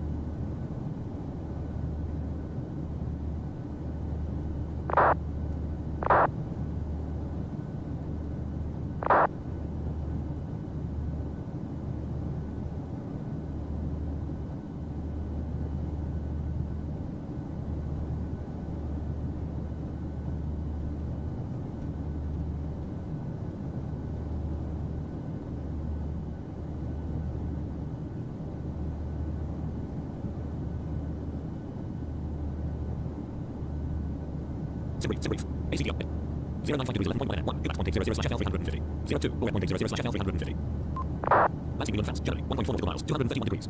Sim brief. ACD update. 0952 degrees 11.1 1. Impact 1.00/FL350. 02. Buoy 1.00/FL350. Lansing Beyond fast. Generally 1.4 nautical miles. 231 degrees.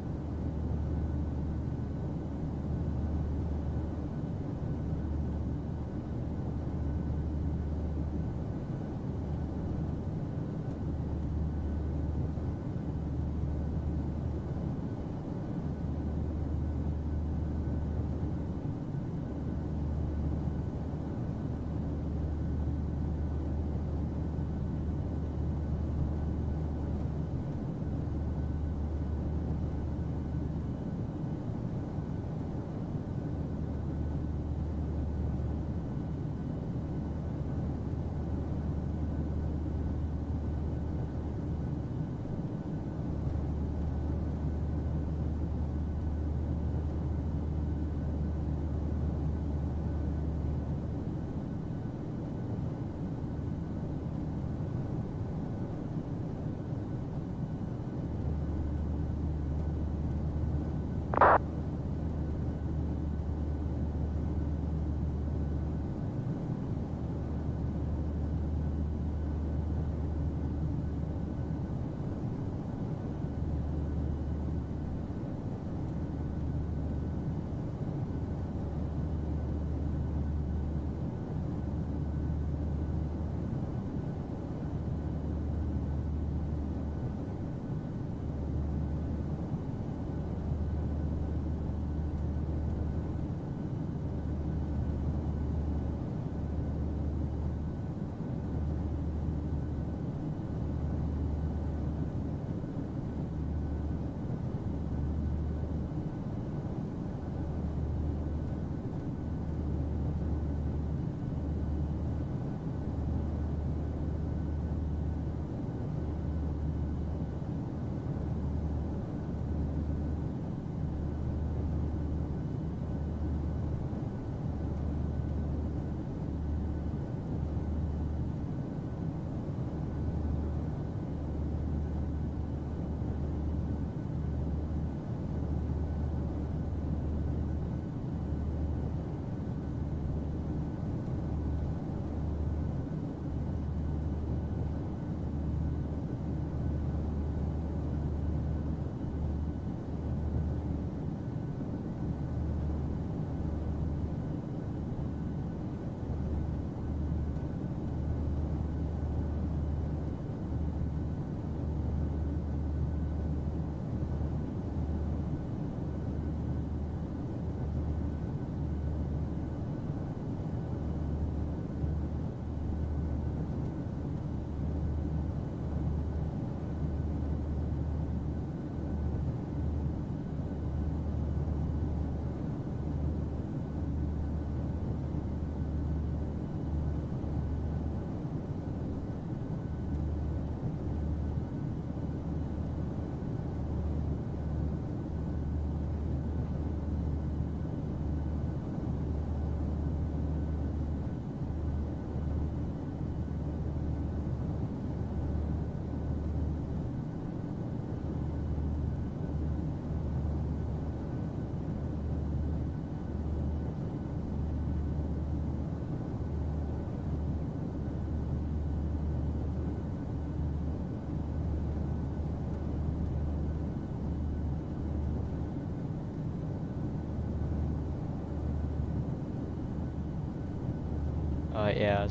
Alright, yeah,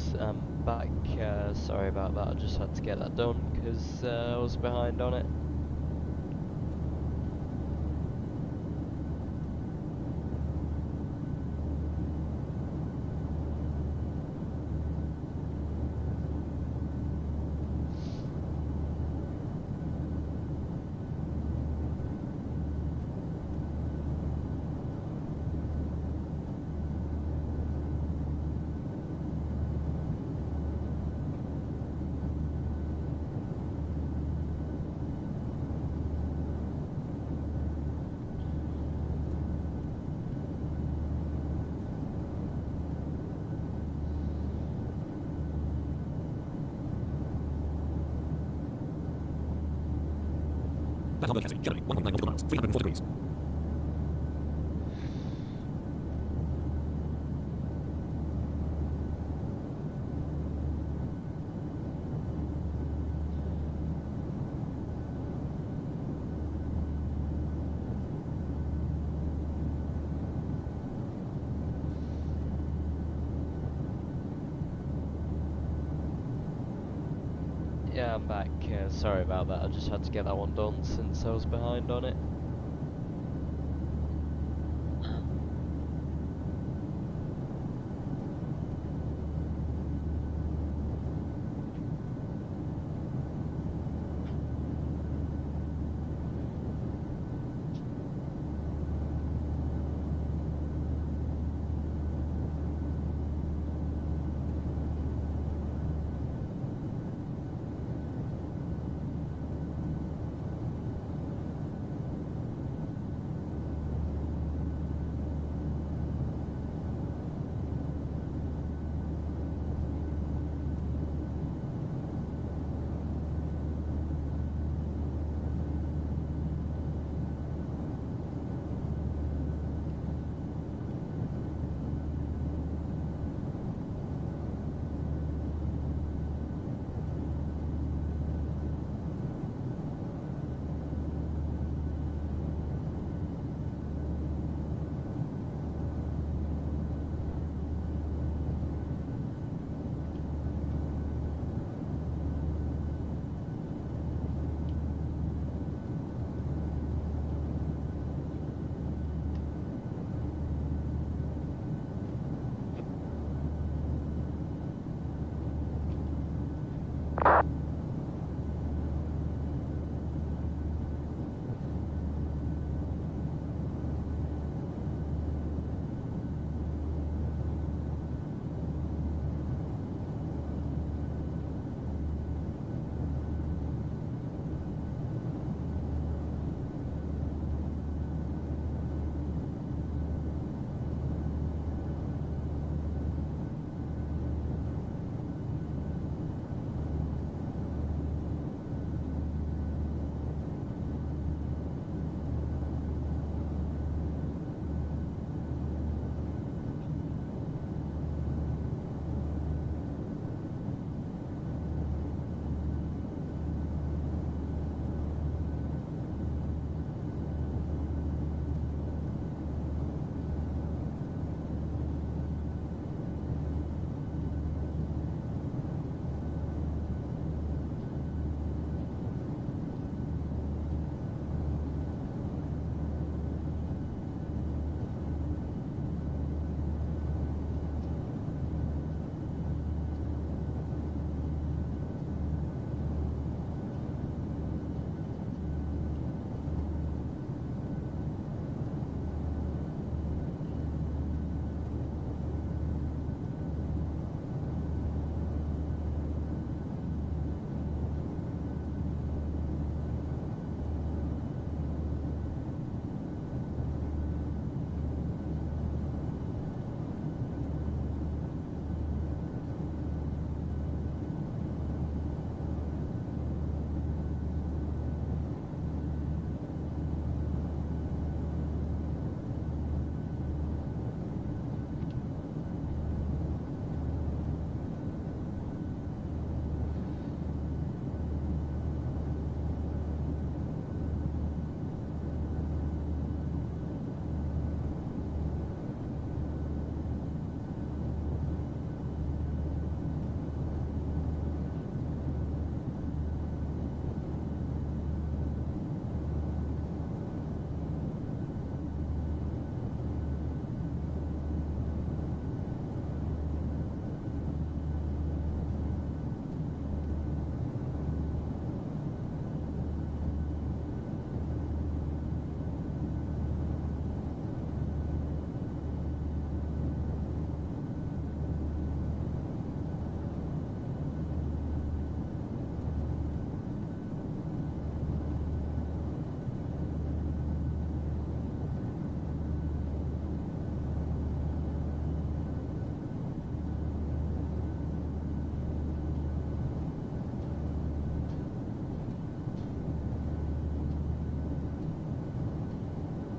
back. Sorry about that. I just had to get that done because I was behind on it. That Humber Cassie, Germany, 1.9 nautical miles, 304 degrees. Yeah, I'm back. Sorry about that. I just had to get that one done since I was behind on it.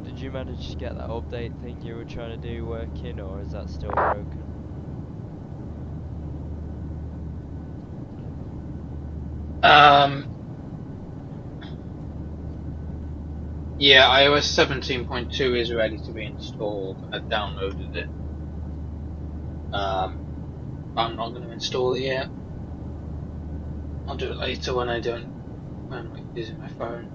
Did you manage to get that update thing you were trying to do working, or is that still broken? Yeah, iOS 17.2 is ready to be installed. I downloaded it. I'm not going to install it yet. I'll do it later when when I'm using my phone.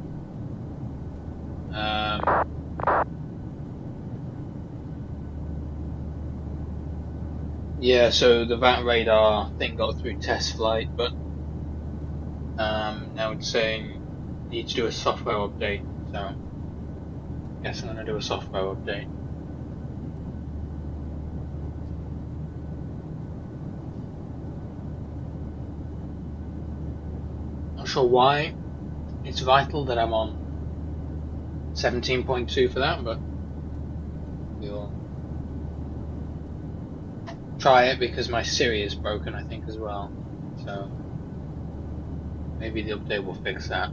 Yeah, so the VAT radar thing got through test flight, but now it's saying need to do a software update. So I guess I'm gonna do a software update. Not sure why it's vital that I'm on 17.2 for that, but we'll try it because my Siri is broken, I think, as well. So maybe the update will fix that.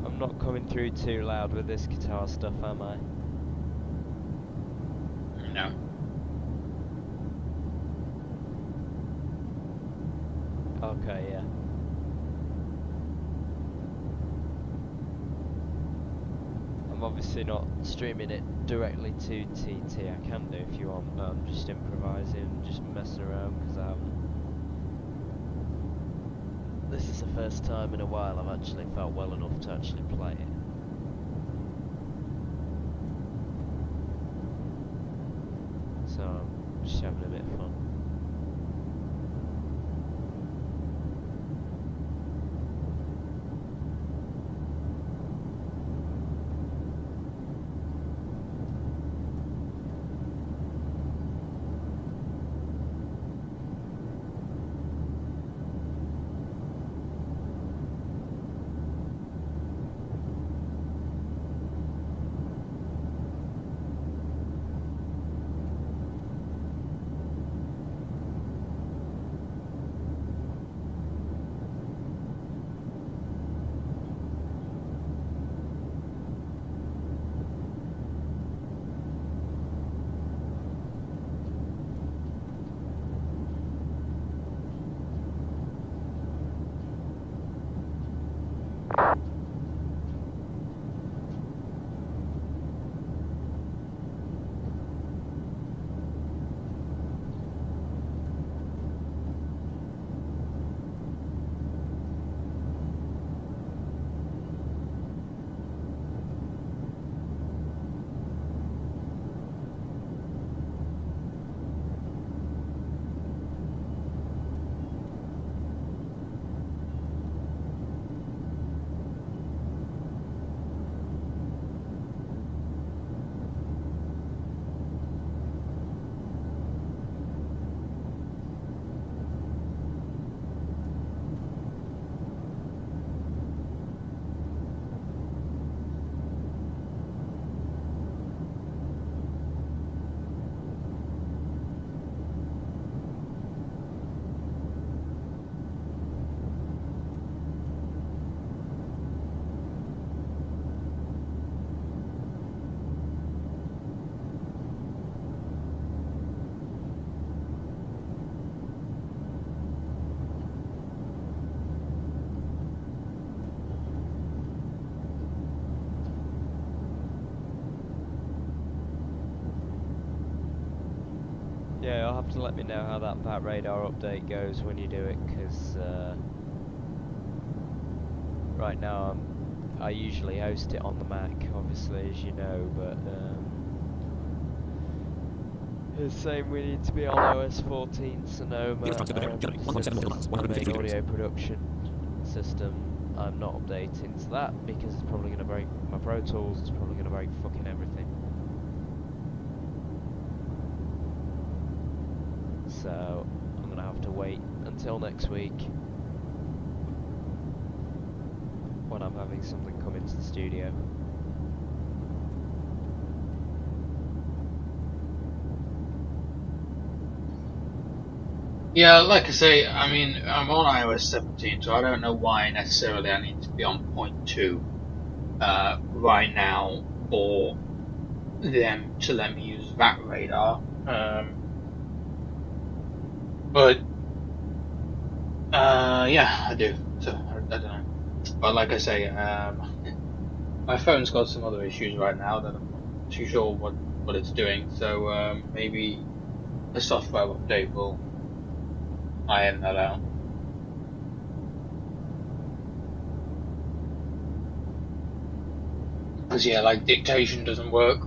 I'm not coming through too loud with this guitar stuff, am I? No. Okay, yeah. I'm obviously not streaming it directly to TT. I can do if you want, but I'm just improvising, just messing around because I haven't. This is the first time in a while I've actually felt well enough to actually play it. So I'm just having a bit of fun. Yeah, you'll have to let me know how that VAT radar update goes when you do it, because right now I usually host it on the Mac, obviously, as you know, but it's saying we need to be on OS 14 Sonoma, since the main audio production system I'm not updating to that because it's probably going to break my Pro Tools, it's probably going to break fucking everything. So I'm going to have to wait until next week when I'm having something come into the studio. Yeah, like I say, I mean, I'm on iOS 17, so I don't know why necessarily I need to be on 0.2 right now for them to let me use that radar. But yeah, I do. So I don't know. But like I say, my phone's got some other issues right now that I'm not too sure what it's doing. So maybe a software update will iron that out. Because yeah, like dictation doesn't work.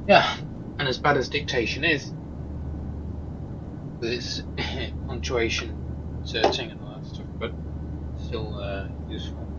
Yeah, and as bad as dictation is, with its punctuation, inserting, and all that stuff, but still useful.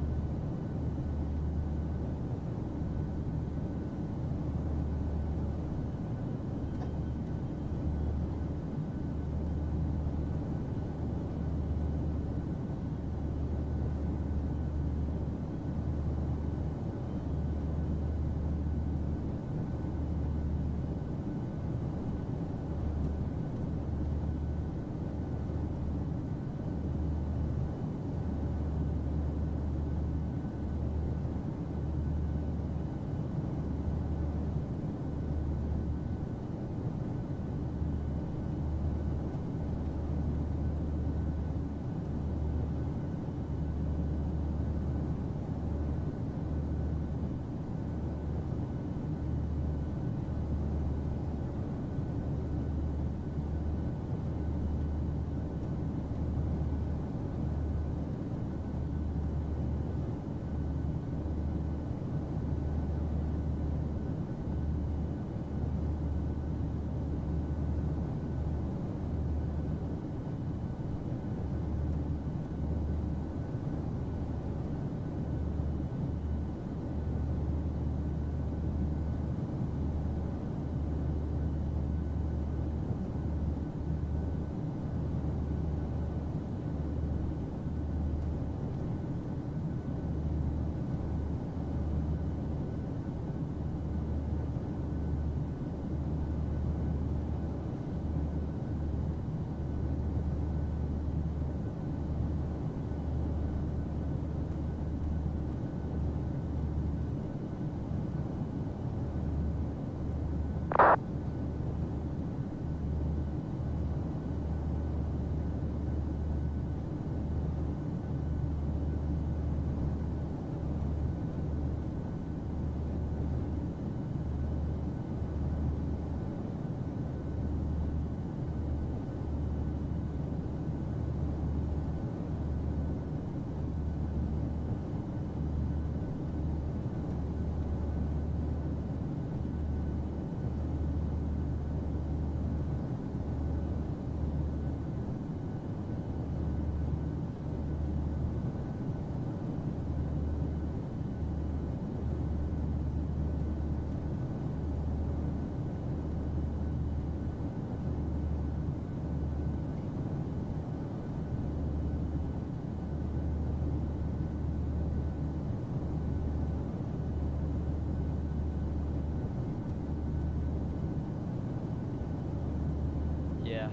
Yeah,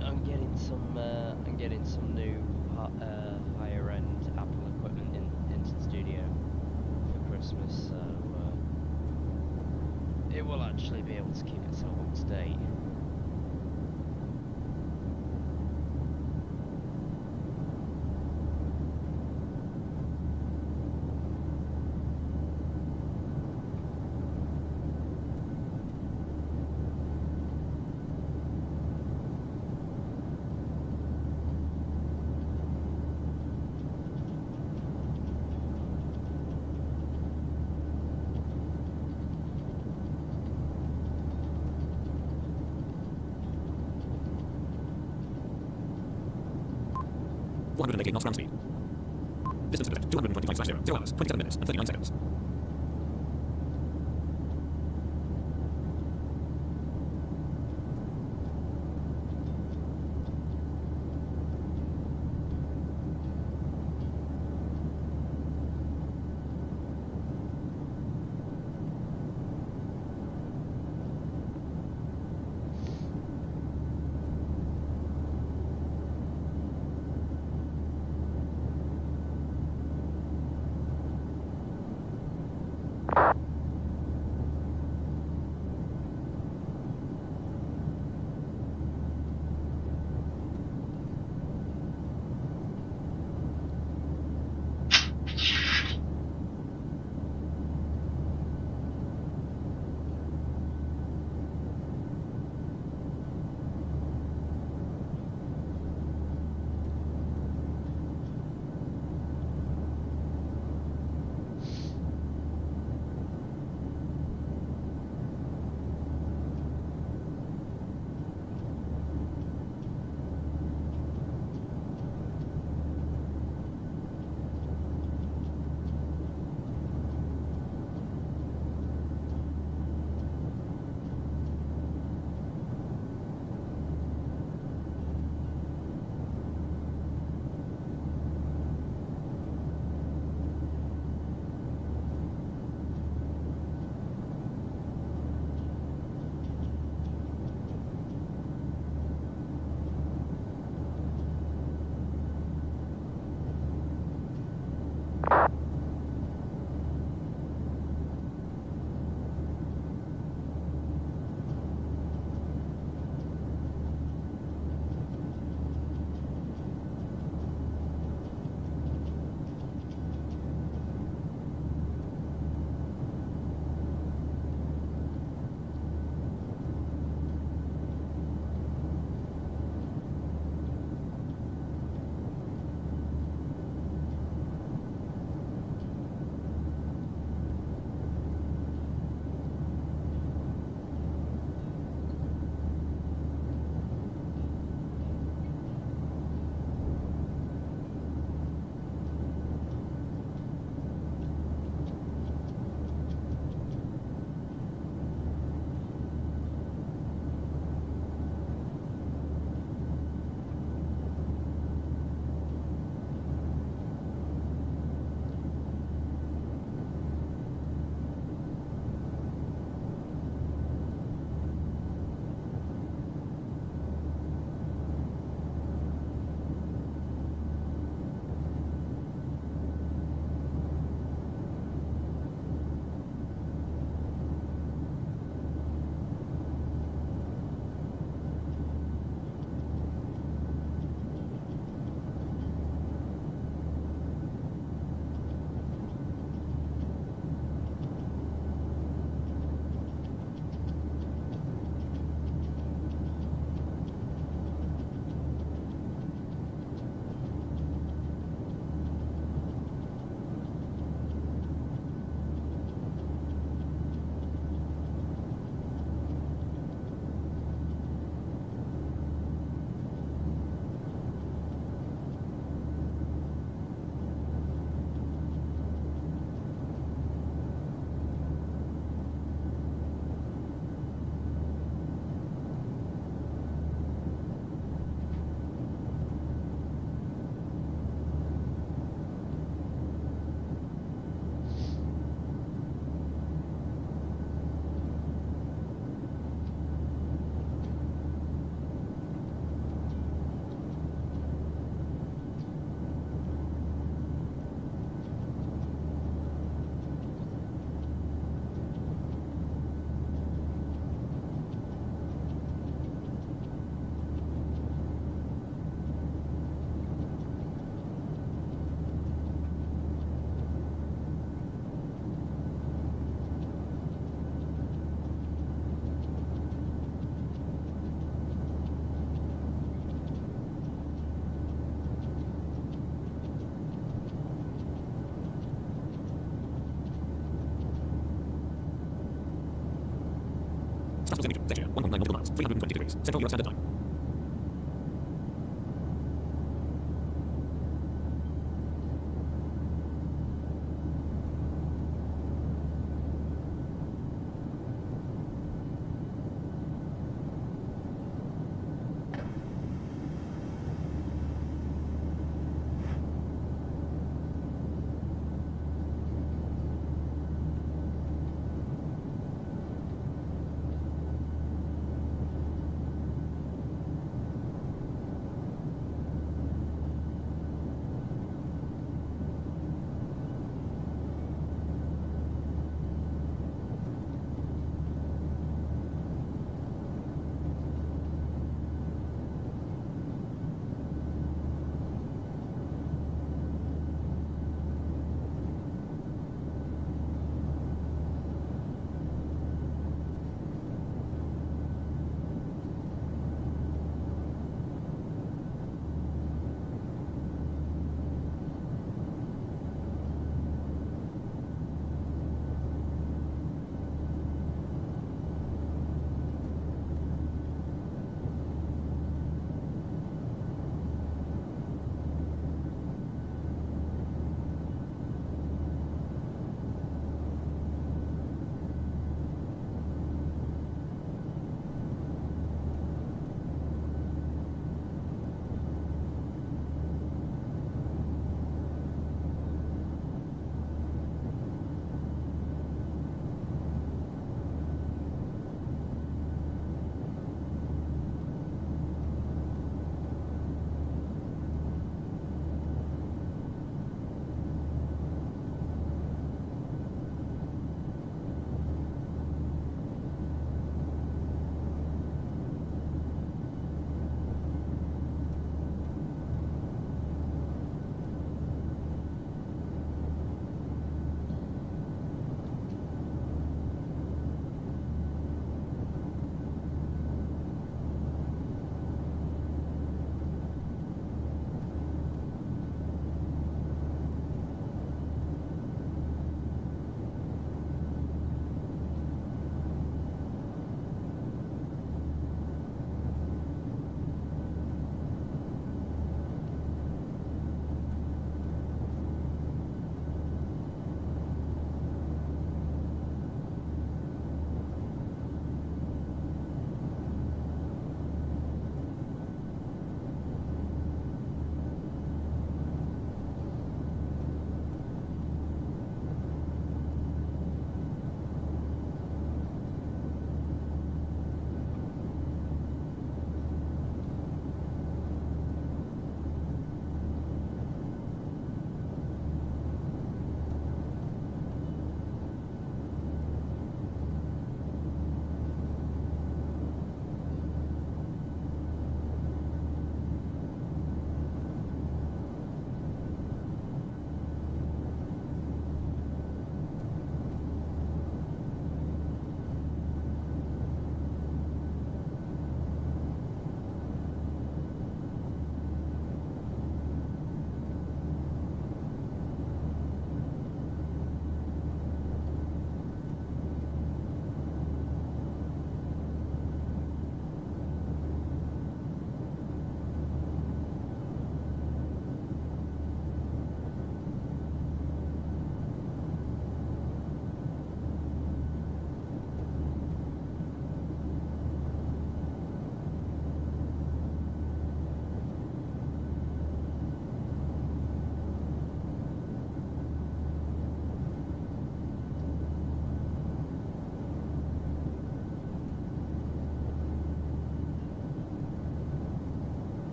I'm getting some new higher end Apple equipment into the studio for Christmas, so it will actually be able to keep itself up to date. knots ground speed. Distance to the 225/0, 0 hours, 27 minutes, and 39 seconds. Southwest engine, Zeta, 1.9 nautical miles, 320 degrees, Central Europe Standard Time.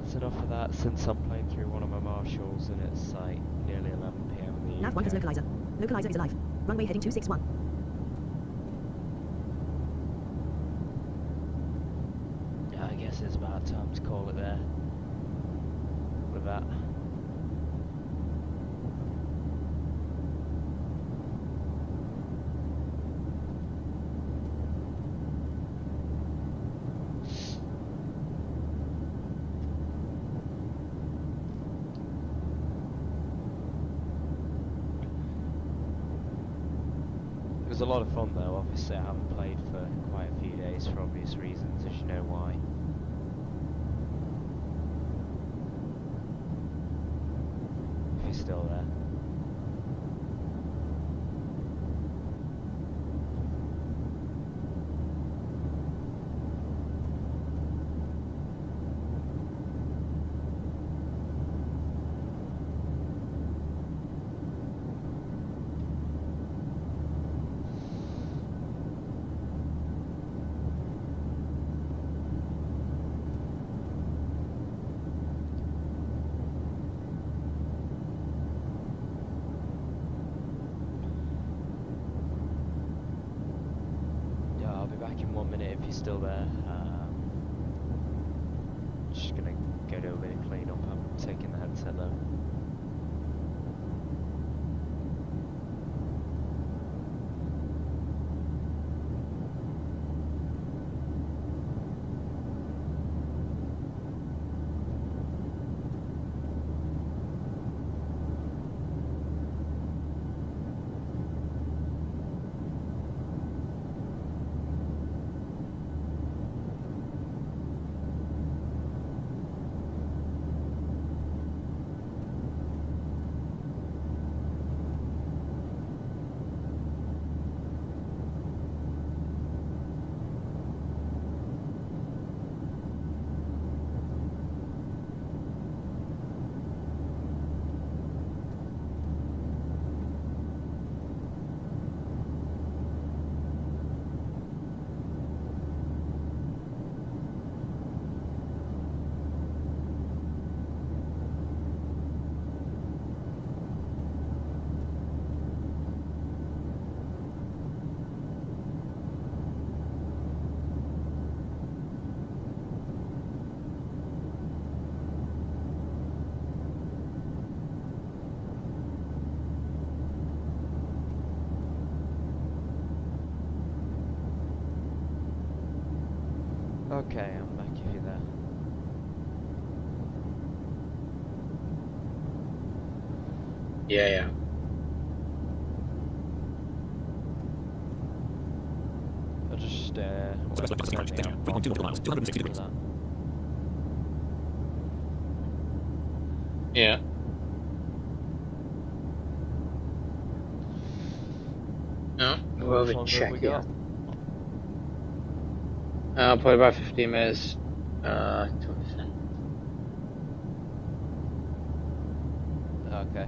that's enough of that since I'm playing through one of my marshals and it's like nearly 11 PM in the Nav 1 has UK. localizer. Localizer is alive. Runway heading 261. Yeah, I guess it's about time to call it there with that. It was a lot of fun though. Obviously I haven't played for quite a few days for obvious reasons, as you know why. If you're still there. I'll be back in 1 minute if you're still there. Just gonna go do a bit of clean up. I'm taking the headset though. Okay, I'm back if you're there. Yeah. I'll just Southwest left approach, danger, 3.2 nautical miles, 260 degrees. Yeah. No, we'll have a check here. Probably about 15 minutes. 20%. Okay.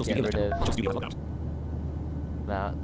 get rid of Watch studio lockout. that.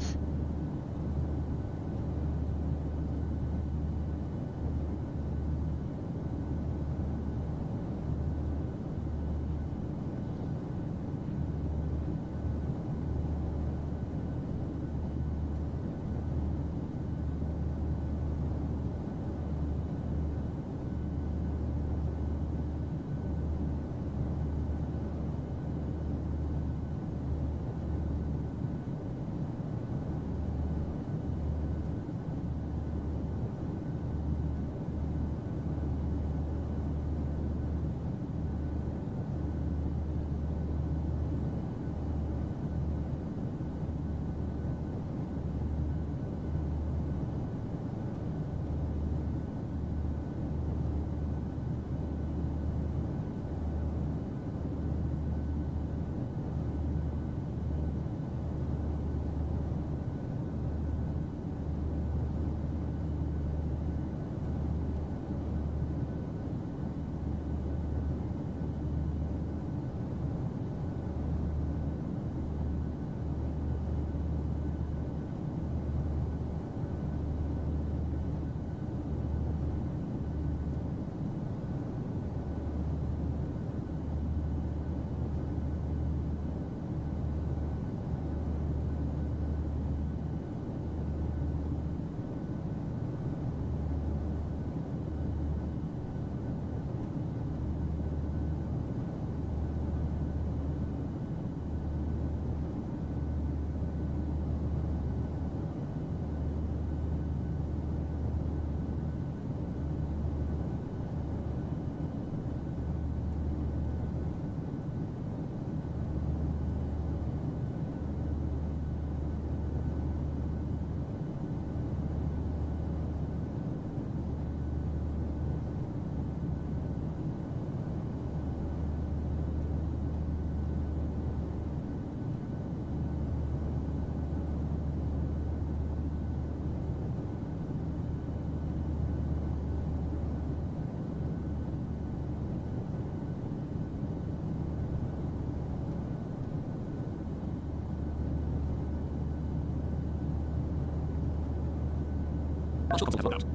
Marshal console lockout.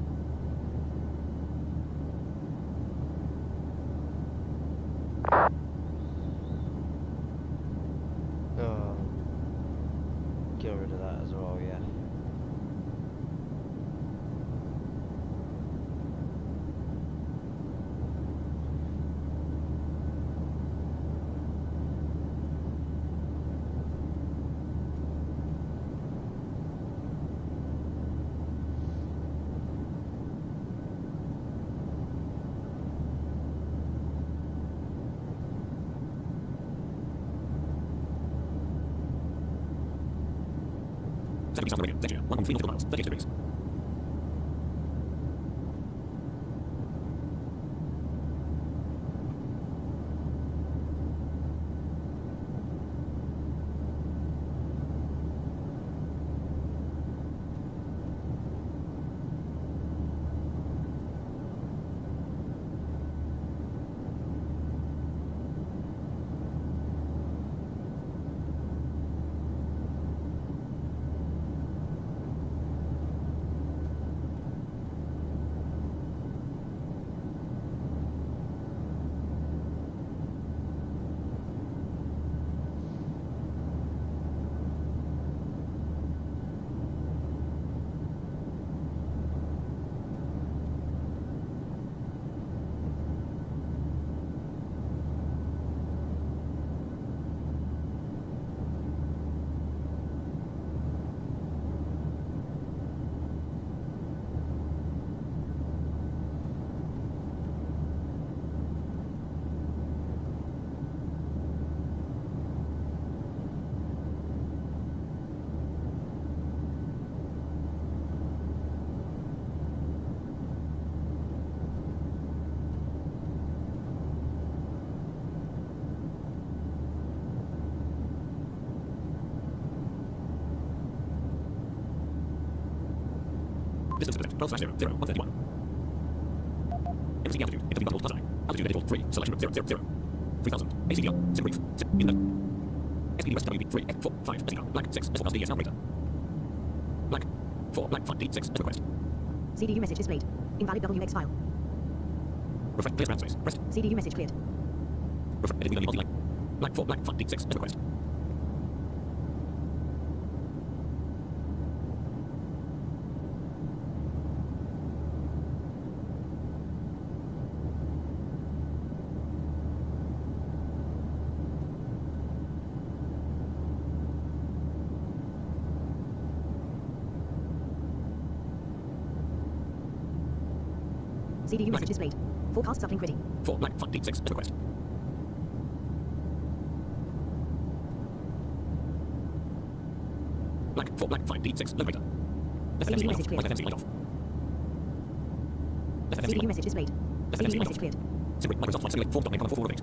Oh, get rid of that as well, yeah. Setting south radio, Zexia, 1.3 nautical miles, 38 degrees. Distance to 12/0, 0, 131. MCD altitude, interview double plus I. Altitude edible 3, selection of 0, 0, 0. 3000, ACDR, sim brief, in the SPD West WB3 F4 5 SDR Black 6 S DS operator. Black 4 Black 5 D6 request. CDU message displayed. Invalid WX file. Refresh clear brand space. Press. CDU message cleared. Refresh editing multi line. Black 4 Black 5 D6 request. CDU message displayed. Forecast suffering critic. 4 Black 5 D6 request. Black 4 Black 5 D6 elevator. CDU message cleared. Light off. CDU message displayed. CDU message cleared. Simulate Microsoft Flight Simulator 4.9 448.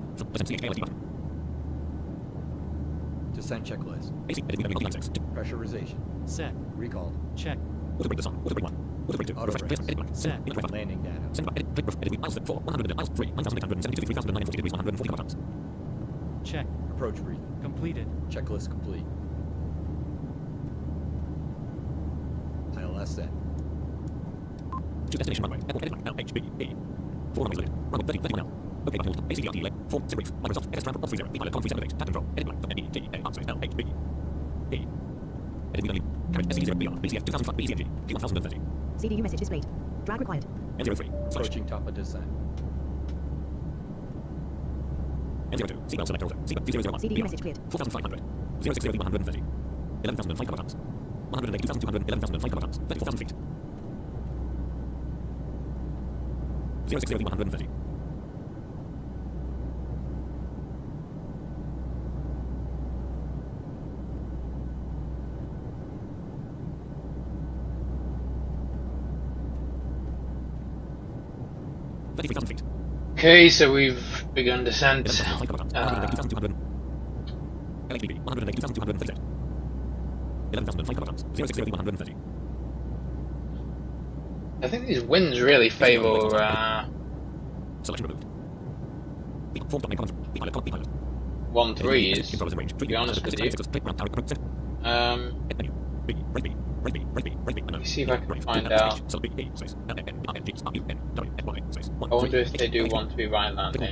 Descent checklist. AC editing multi line 6. Pressurization. Set. Recall. Check. Auto brake the sun. Auto brake 1. Auto brake 2. Auto Refresh. brakes. Edit black. Set. Edit black. Landing data. Send back. Edit. Click. Edit. Miles 4. 100. Miles 3. 9,872. 3,940 degrees. 140 kilograms. Check. Approach briefing. Completed. Checklist complete. ILS set. To destination runway. Airport edit black. LHBE. 4 runways loaded. Runway 30. 31 now. Okay, button hold. ACDRT delay. Form. Sim brief. Microsoft. SS Travel. 30. B pilot. Column 378. Tap control. Edit black. ETA. Answers. LHBE. E. Editing only. Carriage SC0BR. BCF 2005. BCNG. Q1030. CDU message displayed. Drag required. N03. Approaching top of descent. N02. Seatbelt select order. Seatbelt 001. CDU message cleared. 4,500. 060 130. 11,005 kilograms. 182,200. 11,005 kilograms. 34,000 feet. 060 130. feet. Okay, so we've begun descent. 182,200. LHBB 182,238. 11,005 kilograms. 060 130. I think these winds really favour. Selection removed. Form domain column. B pilot. B pilot. 1-3s. To be honest with you. Let me see if I can find out. I wonder if they do 1-3 right landing.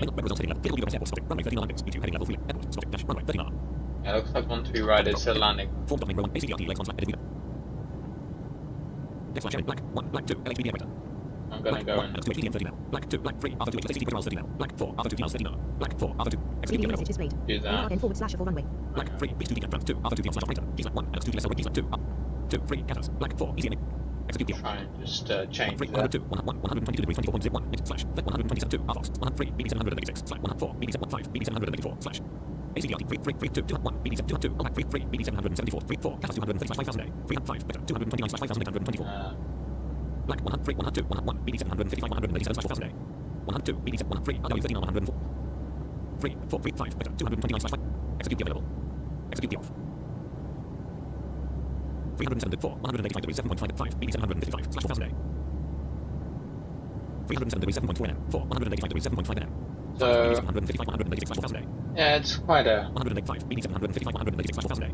Yeah, looks like 1-3 right is a landing. I'm gonna go in. Black 2, Black 3, Arthur 2, HSD Wells 30 now. Black 4, Arthur 2, Wells 30 now. Black 4, Arthur 2, CDU message displayed. Do that. N/4/4 runway. Black 3, B2 Decatran 2, Arthur 2, Slash operator. G-Slack 1, Alex 2, Slash 2, 2, 3, Catas. Black 4, ECMA. Execute the Try and just change 3, that. 102, 122 degrees, 24.01, minutes, slash, 127.2, Arvox, 103, BB786, slash, 104, BB715, BB784, slash, ACDRT 33221, BB722, Black 33, BB774, 34, Catas 230, slash 5000 A, 305, Better 229, slash 5824. Black 103, 102, 101, BB755, 187, slash 4000 A, 102, BB713, RW39, 104, 3, 4, 3, 5, Better 229, slash 5, execute the available, execute the off. 374, 185 degrees, 7.55, BB755, slash 4000 A. 307 degrees, 7.4 nm, 4, 185 degrees, 7.5 nm. So, BB755, 186, slash 4000 A. yeah, it's quite a 185, BB755, 186, slash 4000 A.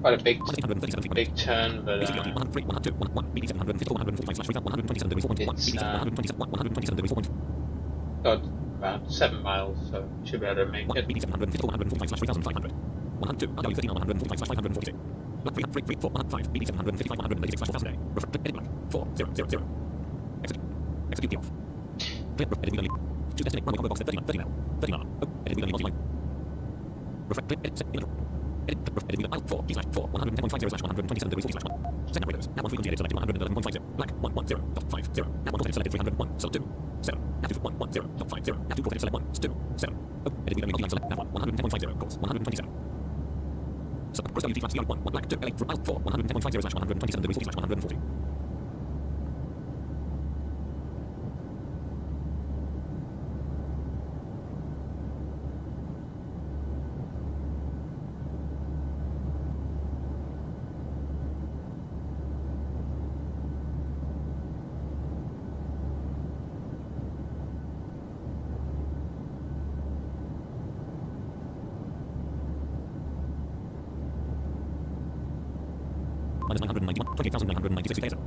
quite a big 137 feet. big turn, but BCDRT 103, 102, 101, BB754, 145, slash 127 degrees, 4.1, BB7 127 degrees, 4.1. got about 7 miles, so should be able to make it. BB754, 145, slash 3500. 102, RW39, 145, slash 546. Black 3, 3, 4, 105, BB755, 186, slash 4000 A. Reflect, edit black, 4, 0, 0, 0. Execute the off. Clear, edit only. To destinate runway combo box 30 now, 30 now, 30 now. Edit only multi-line. Reflect, clip, edit, set, edit, edit, mile 4, D slash 4, 110.50 slash 127 degrees 40 slash 1. Set operators, now 1 frequency edit selected 111.50, black 110.50, now 1 auto edit selected 301, sub 2, 7, now 110.50, now 2 auto edit select 1, 2, 7. Edit only multi-line select, now 1, 110.50, course 127. Sub, cross WT flat CR 1, black 2, elect, mile 4, 110.50 slash 127 degrees 40 slash 140. minus 991, 28,996 meters.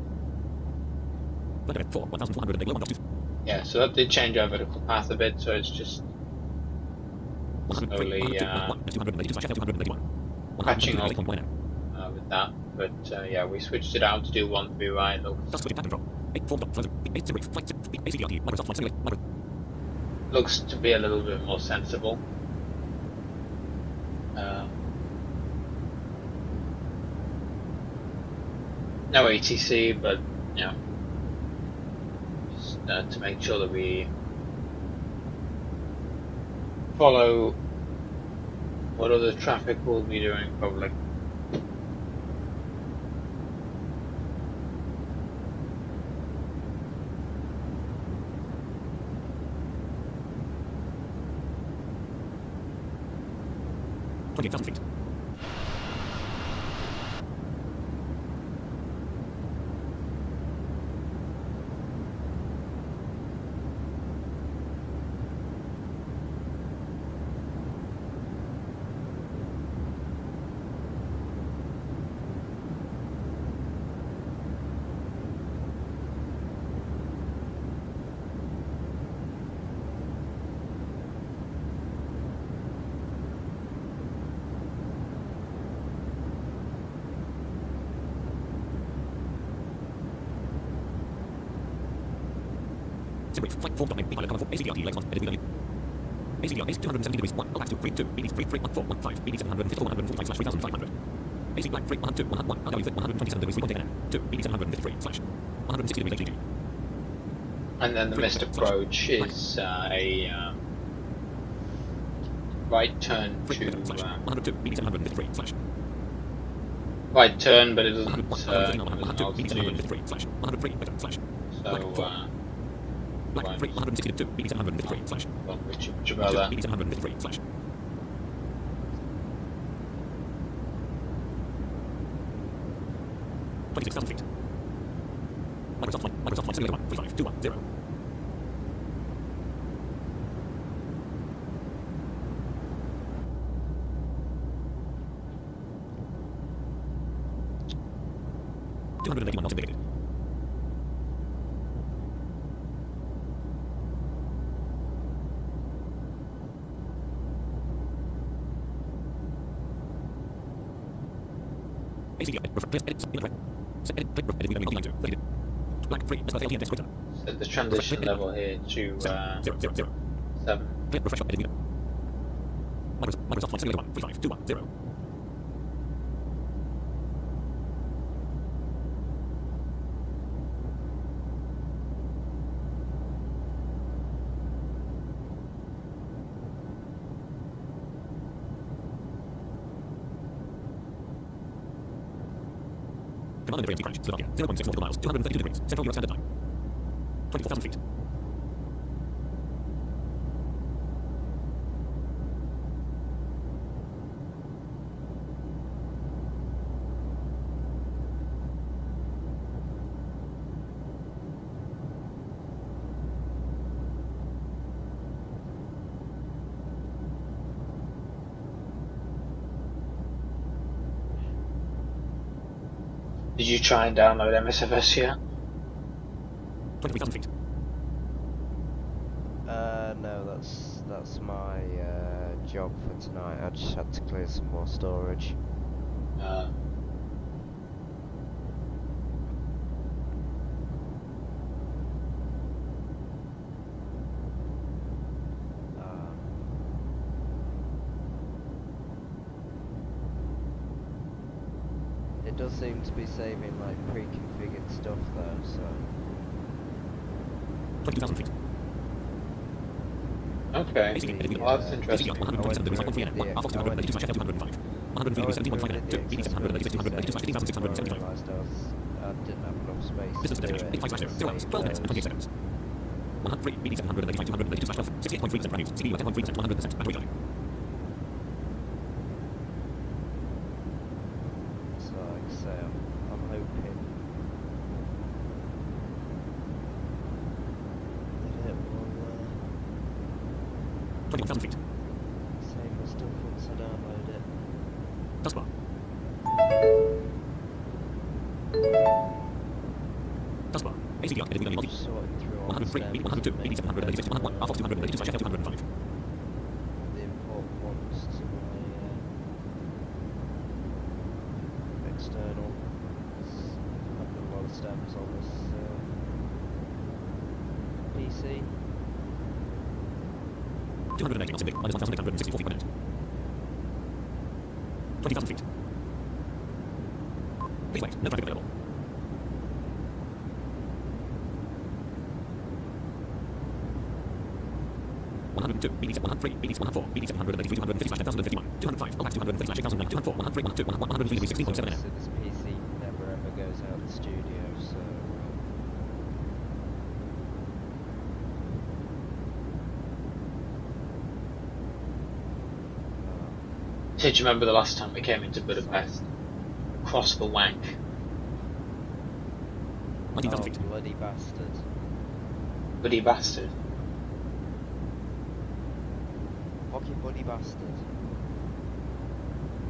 Lhbp 4, 1,400 Egll 1.2. Yeah, so that did change our vertical path a bit, so it's just 103, slowly 282/F281. catching up 108.1. with that. But yeah, we switched it out to do 1-3 right. Looks to be a little bit more sensible. No ATC, but you know, just to make sure that we follow what other traffic will be doing, probably. feet. Flight 4.9, pilot cover 4, ACDRT, legs 1, editing ACDR is 270 degrees 1, altitude 32, BD 331415, BD 754/145/3500. AC black 3, 112, 101, RW 127 degrees 3, 2, BD 753 slash 160 degrees AGG. And then the missed approach is a right turn to 102, BD 753 slash right turn, but it doesn't BD 753 slash 103 slash so Black 3, 162, BD 753 slash which about that? BD 753 slash 26,000 feet. Microsoft Flight Simulator 1, 35210. $281 knots indicated. Set the transition level here to 7. Microsoft Flight Simulator 1, 35210. Command and crash, Slovakia, 0.6 nautical miles, 232 degrees, Central Europe Standard Time. 24,000 feet. Did you try and download MSFS yet? 23,000 feet. No, that's my job for tonight. I just had to clear some more storage. It does seem to be saving like pre-configured stuff though, so 20,000 feet. Okay, well that's interesting. I went through the I realised I didn't have enough space to do it. 103, BD 785, 282 slash 12, 68.3% revenues, CPU at 10.3%, 100% battery life. So like I say, I'm hoping that it will 21,000 feet. save my stuff once I download it. Taskbar. Taskbar. ACDR. Editing only multi. Sorting through all the 103, stems. 102, and BD 700, making, 101, R 232, F 205. the important ones to my external. I've got a lot of stems on this PC. 280 knots in big, minus 1,864 feet per minute. 20,000 feet. Please wait, no traffic available. BD 103, BD 104, BD 783, 250 10,051, 205, LPAX 230 8,009, 204, 103, 102, 103, 16.7 So this PC never ever goes out of the studio, so Did you remember the last time we came into Budapest? Across the wank. 19,000 feet. bloody bastard. Bloody bastard. Fucking bloody bastard.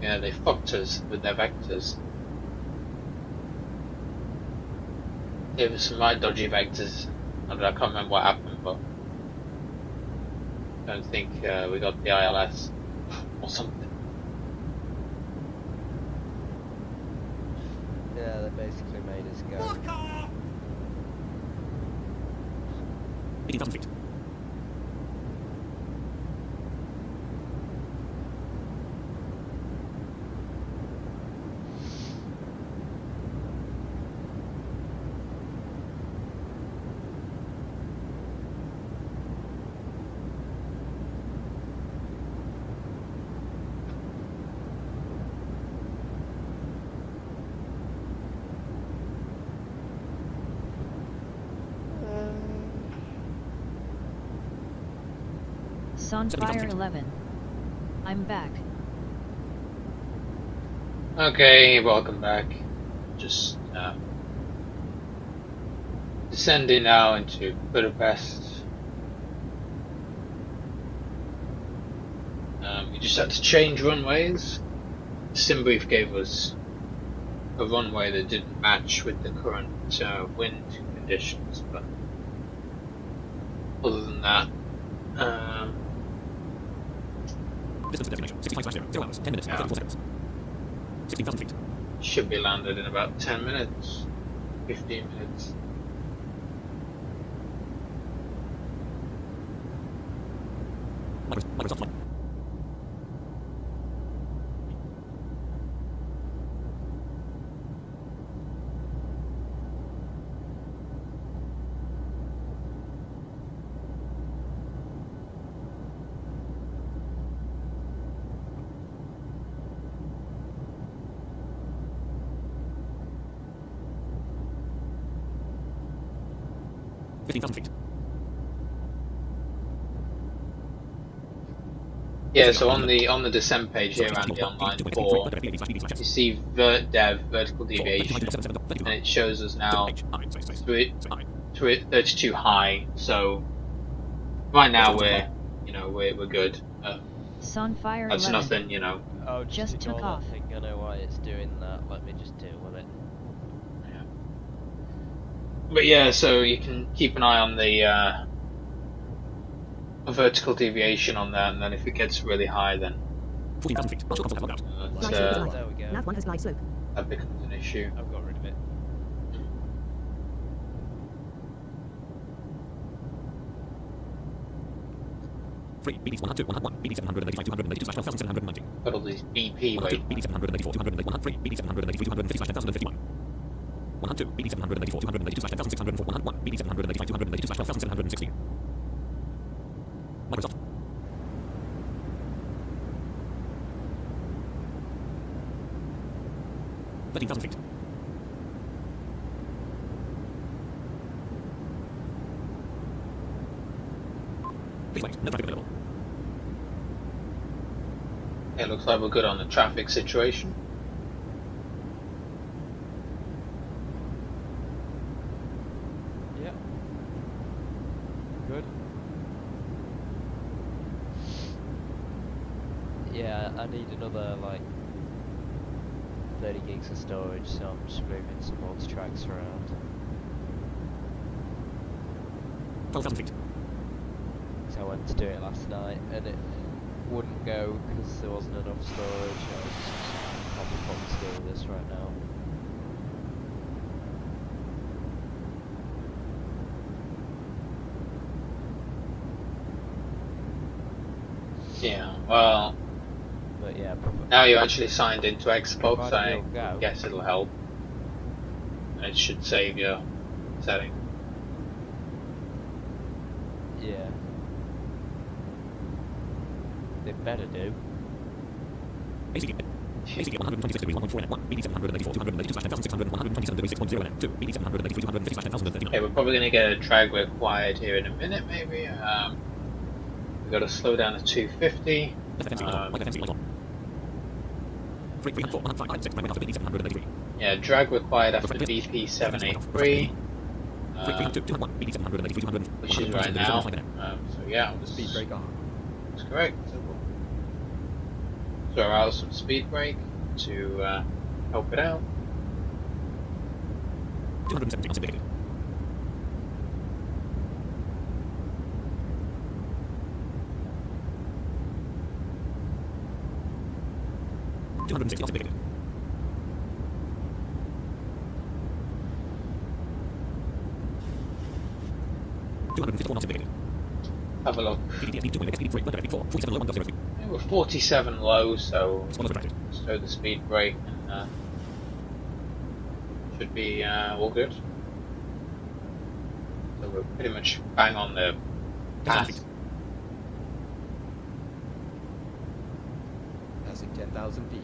Yeah, they fucked us with their vectors. Gave us some right dodgy vectors. I can't remember what happened, but I don't think we got the ILS or something. Yeah, they basically made us go. 18,000 feet. Sunfire 11. I'm back. Okay, welcome back. Just descending now into Budapest. We just had to change runways. Simbrief gave us a runway that didn't match with the current wind conditions, but other than that, Distance to destination, 65/0, 0 hours, 10 minutes, 34 seconds. 16,000 feet. should be landed in about 10 minutes, 15 minutes. Microsoft flight. feet. Yeah, so on the descent page here, Andy, on line 4, you see dev, vertical deviation, and it shows us now 32 high. So right now we're good. Sunfire That's 11. nothing, you know. Oh, Just took ignore off. that thing. I know why it's doing that. Let me just deal with it. But yeah, so you can keep an eye on the vertical deviation on that, and then if it gets really high, then 14,000 feet. Partial contact logout. Glide slope is right. There we go. Nav 1 has glide slope. that becomes an issue. I've got rid of it. Free. BD 102, 101, BD 785, 282 /1,790. Got all these BP 102, weight. BD 784, 280, 103, BD 783, 250 /1051. 102, BD 784, 282 /1,604, 101, BD 785, 282 /1,716. Microsoft. $13,000 feet. Please wait, no traffic available. It looks like we're good on the traffic situation. Yeah. Good. Yeah, I need another like 30 gigs of storage, so I'm just moving some more to tracks around. 12,000 feet. So I went to do it last night and it wouldn't go because there wasn't enough storage. I was probably putting to do with this right now. Yeah, well, But yeah, now you're actually signed into Xbox, provided I you'll go. guess it'll help. And it should save your setting. Yeah. They better do. ACD 126 degrees 1.4 and 1, BD 784, 282/1,600, 127 degrees 6.0 and 2, BD 783, 250/1039. Okay, we're probably going to get a drag required here in a minute, maybe. We've got to slow down to 250. Yeah, drag required after BP 783. Which is right now. So yeah, I'll just Speed brake on. that's correct. So we'll throw out some speed brake to help it out. 270 unsindicated. Unsindicated. Have a look. Yeah, we're 47 low, so let's throw the speed brake and should be all good. So we're pretty much bang on the path. Passing 10,000 feet.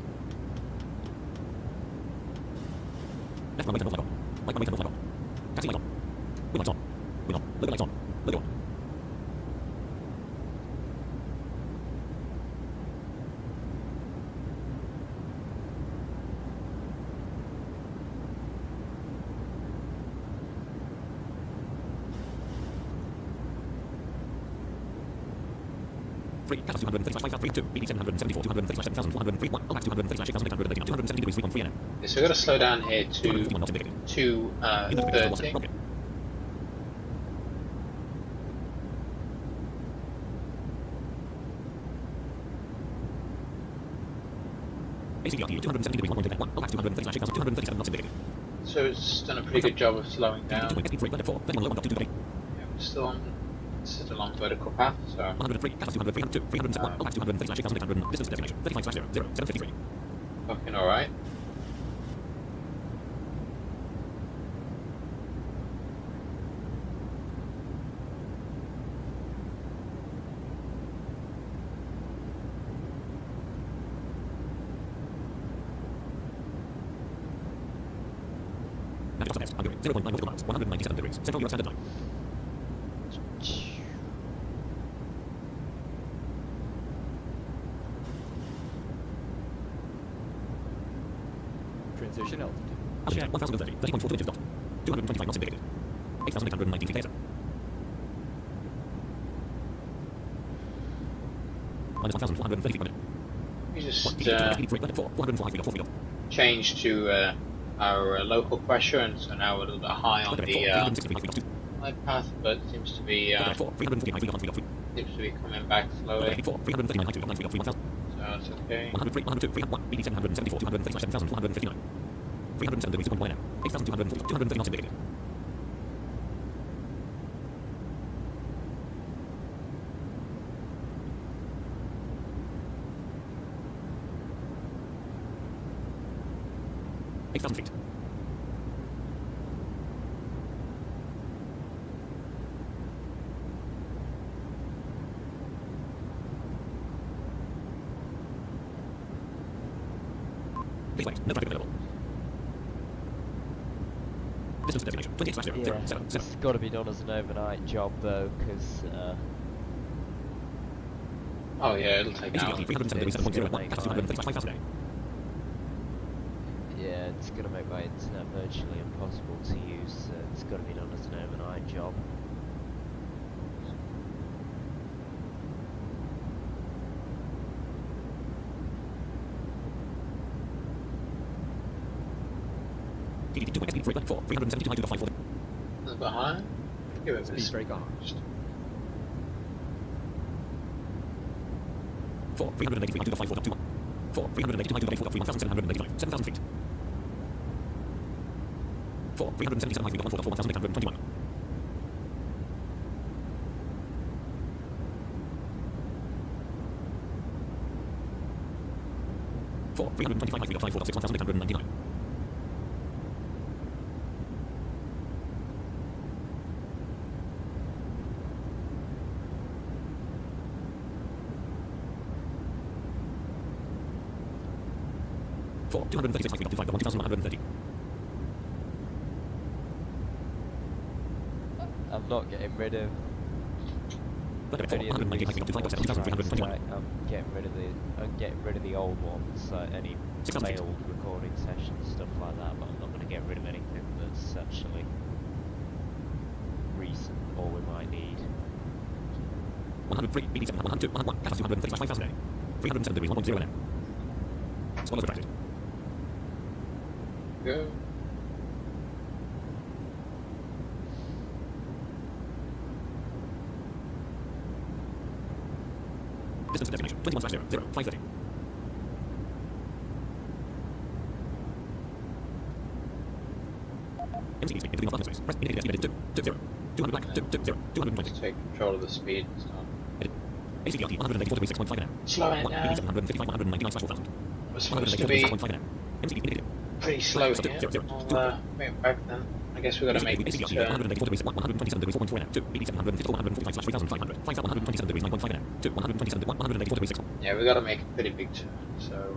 Okay, so we're going to slow down here to 230. So it's done a pretty good job of slowing down. Yeah, we're still on vertical path, so looking alright. Under 0.9 nautical miles, 197 degrees, Central Europe Standard Time. Transition altitude. Altitude 1030, 30.42 inches dot. 225 knots indicated. 8,890 feet later. Minus 1,430 feet per minute. We just change to our local pressure, and so now we're a little bit high on the glide path, but seems to be coming back slowly. So it's okay. 103, 102, 301, BD 774, 237,459. 307 degrees 2.1 m. 8,240, 230 knots indicated. Feet. Please wait, no traffic available. Distance to destination, 28/0, Yeah, it's got to be done as an overnight job though, because oh yeah, it'll take hours. yeah, it's going to make my internet virtually impossible to use, so it's got to be done as an overnight job. 2 speed brake 4, 372 5 Is it behind? Give it a Speed brake on. 4, 383 to the 5 4 2 1. 4, 382 to the 4 1785, 7,000 feet. 4, 377 high speed 4 1821. 4, 325 high speed 5 4 1899. 4, 236 high speed up to 5 1130. I'm not getting rid of 4, 190 high speed up to 5 2321. I'm getting rid of the old ones, any 6,000 feet. failed recording sessions, stuff like that, but I'm not going to get rid of anything that's actually recent or we might need. 103, BD7, 102, 101, capacity 235 5,000 a. 307 degrees 1.0 nm. Swallows retracted. Go. Distance to destination 21/0, 0, 530. MCD speed into the button space. Press indicator estimated 2, 0. 200 black, 2, 0, 220. Take control of the speed and stuff. ACDRT 184.6.5 nm. Slow it 1, down. BD 755, 199/4000. We're supposed to be 184.6.5 nm. MCD indicator. pretty slow here. I'll move back then. I guess we've got to make this turn. 127 degrees 4.4 nm. 2, BD 754, 145/3500. 5,127 degrees 9.5 nm. 2, 184.6. Yeah, we've got to make a pretty big turn. So,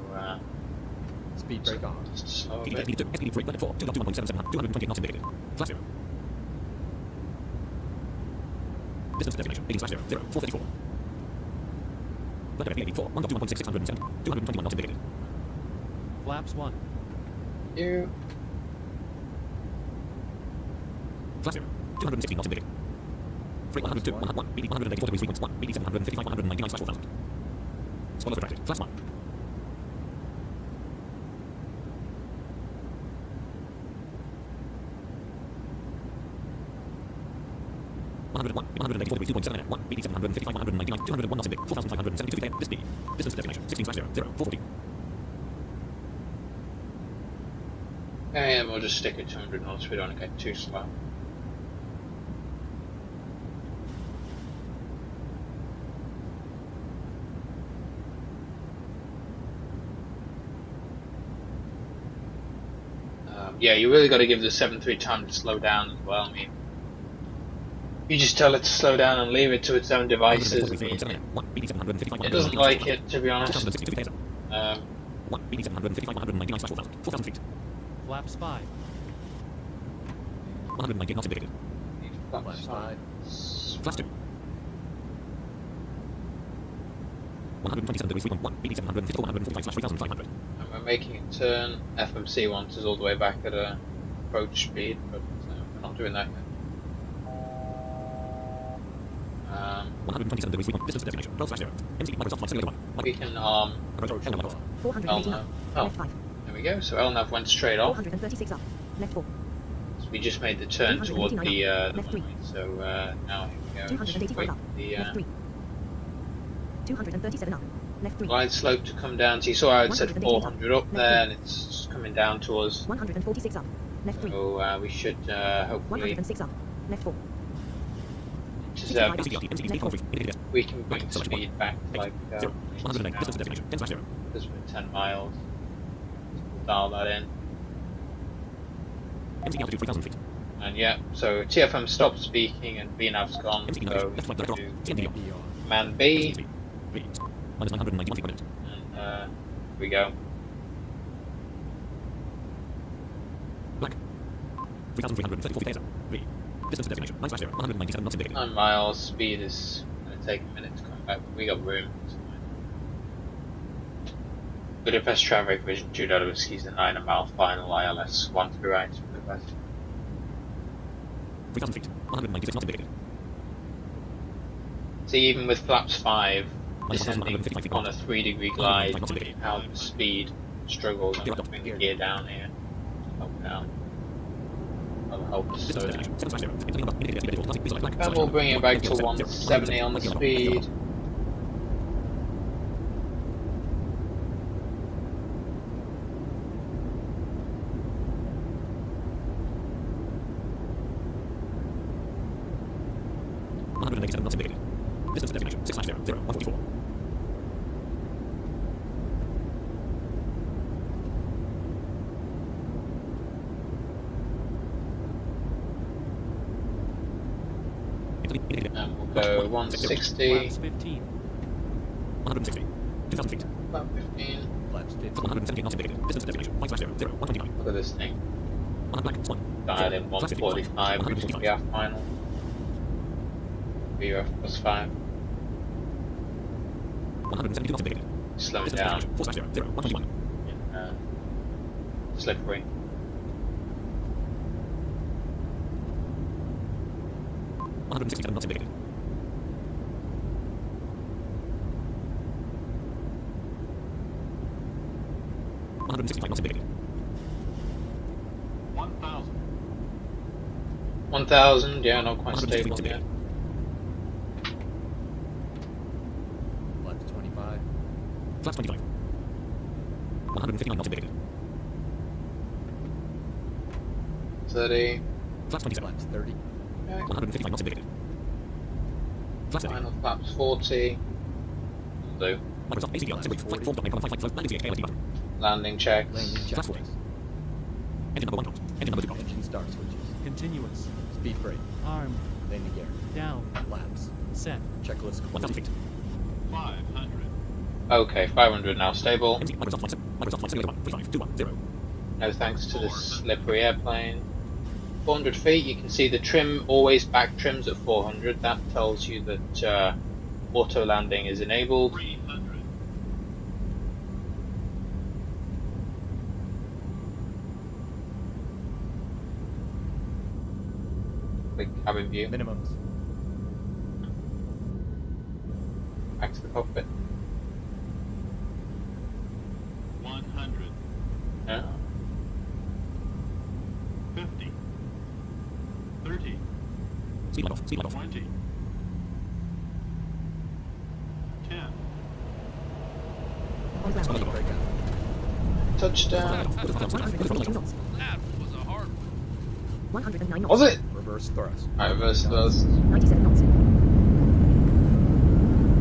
Speed brake on. just slow a bit. SPD2, SPD3, button 4, 2.177, 220 knots indicated. Flash 0. Distance to destination 18/0, 0, 434. Button FD 4, 1.2.670, 221 knots indicated. Flaps 1. You. Flash 0, 260 knots indicated. Freight 102, 101, BD 184 degrees 3.1, BD 755, 199/4000. Swallows retracted. Flash 1. 101, 184 degrees 2.7 nm. 1, BD 755, 199, 201 knots indicated. 4,572 feet. This speed. Distance to destination 16/0, 0, 440. And we'll just stick at 200 knots. We don't want to get too slow. Yeah, you really got to give the 7.3 time to slow down as well. I mean, you just tell it to slow down and leave it to its own devices. I mean, it doesn't like it, to be honest. 1, BD 755, 199/4000. 4,000 feet. Flaps 5. 190 knots indicated. Flaps 5. Flash 2. 127 degrees 3.1, BD 754, 145/3500. And we're making a turn. FMC wants us all the way back at approach speed, but we're not doing that yet. 127 degrees 3.1, distance to destination 12/0. MCD Microsoft Flight Simulator 1. We can Approach Elnav. 489. Oh, Left 5. there we go. So Elnav went straight off. 436 up. Left 4. So we just made the turn toward the Left runway. 3. So now here we go. 285 up. The Left 3. 237 up. Left 3. glide slope to come down. So you saw I had said 400 up Left there, and it's coming down to us. 146 up. Left 3. So we should hopefully 106 up. Left 4. just, 65 up. we can bring speed back to like 108, distance to destination 10/0. because we're 10 miles. We'll dial that in. MCD altitude 3,000 feet. And yeah, so TFM stopped speaking and VNAV's gone. MCD So left flight we direct can off. do TND on. man B, Read. Minus 991 feet per minute. and here we go. Black. 3,334 feet. Read. Distance to destination 9/0. 197 knots indicated. 9 miles, speed is going to take a minute to come back, but we got room. It's fine. Budapest traffic, Vision 2 Whiskey's the 9 mile final, ILS 1 through right, Budapest. 3,000 feet. 196 knots indicated. See, even with flaps 5, descending 1,155 feet on a 3-degree glide, 195 knots indicated. how the speed struggles and bring the gear down here. Up down. help us slow down. 7/0. Indicated number. Indicated vehicle. Classic. Visualize black. And we'll bring it back to 170 on the speed. Knots indicated. Distance to destination 650 144. And we'll go 160. 15. 160. 2,000 feet. About 15. Flaps 15. 170 knots indicated. Distance to destination 5/0 129. Look at this thing. 100 black. 1. Dial in 145, which is BF final. BF plus 5. 172 knots indicated. Slow it Distance down. to destination 4/0 121. Slippery. 167 knots indicated. Knots indicated. 1,000, yeah, not quite stable yet. Flaps 25. Flaps 25. 159 knots indicated. 30. Flaps 27. Flaps 30. Okay. 155 knots indicated. Flaps 30. Final flaps 40. Do. Microsoft ACDL. Assembly. Flight form. Landing CH. button. Landing checks. Landing check. Flaps 40. Engine number 1 knots. Engine number 2 knots. Engine start switches. Continuous. Speed brake. Arm. Landing gear. Down. Flaps. Set. Checklist 1,000 complete. feet. 500. Okay, 500 now stable. MC. Microsoft Flight Simulator 1. 35210. No thanks to the slippery airplane. 400 feet, you can see the trim always back trims at 400. That tells you that auto landing is enabled. 300. Big cabin view. Minimums. Back to the cockpit. 100. Yeah. 50. 30. Speed light off. Speed light off. 20. 10. On ground. Speed brake out. Touchdown. 152 knots. That was a hard one. 109 knots. Was it? Reverse thrust. Alright, reverse thrust. 97 knots.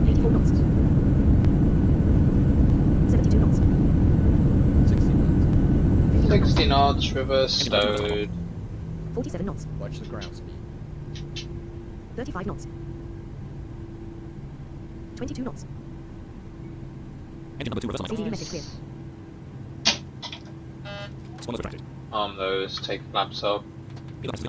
84 knots. 72 knots. 60 knots. 60 knots, reverse stowed. 47 knots. Watch the ground speed. 35 knots. 22 knots. Engine number 2 reverse on CDU message clear. Spoilers retracted. Arm those, take flaps off. What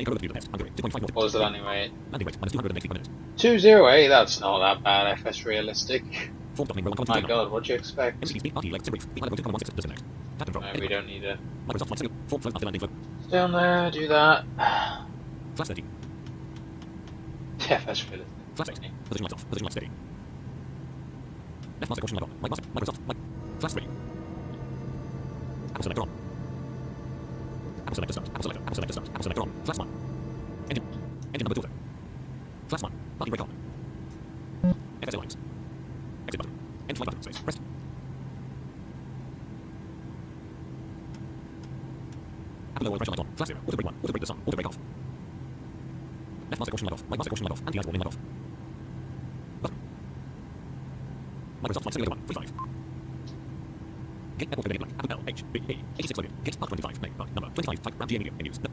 was the landing rate? Landing rate, minus 280 per minute. 208, that's not that bad, FS realistic. Form doubling, roll 1 My god, what do you expect? MC speed, RT, leg, brief, pilot 2.16, disconnect. Captain drop. No, we don't need a... Microsoft Flight Simulator, form float after landing flow. Stay on there, do that. Flaps 30. FS realistic. Flaps 8. Position lights off, position lights steady. Left master caution light on. Microsoft, flaps 3. Apple selector on. Apple selector start, Apple selector start, Apple selector on. Flaps 1. Engine number 2 auto. Flaps 1. Parking brake on. FS lines. Exit button. End flight button. Space. Pressed. Apple low oil pressure light on. Flaps 0. Auto brake 1. Auto brake on. Auto brake off. Left master caution light off. Right master caution light off. Anti-ice warning light off. Button. Microsoft Flight Simulator 1. 35. Gate airport code black. Apple L H B E 86 loaded. Gate Park 25. Name Park number 25. Type RAM GA medium in use. No.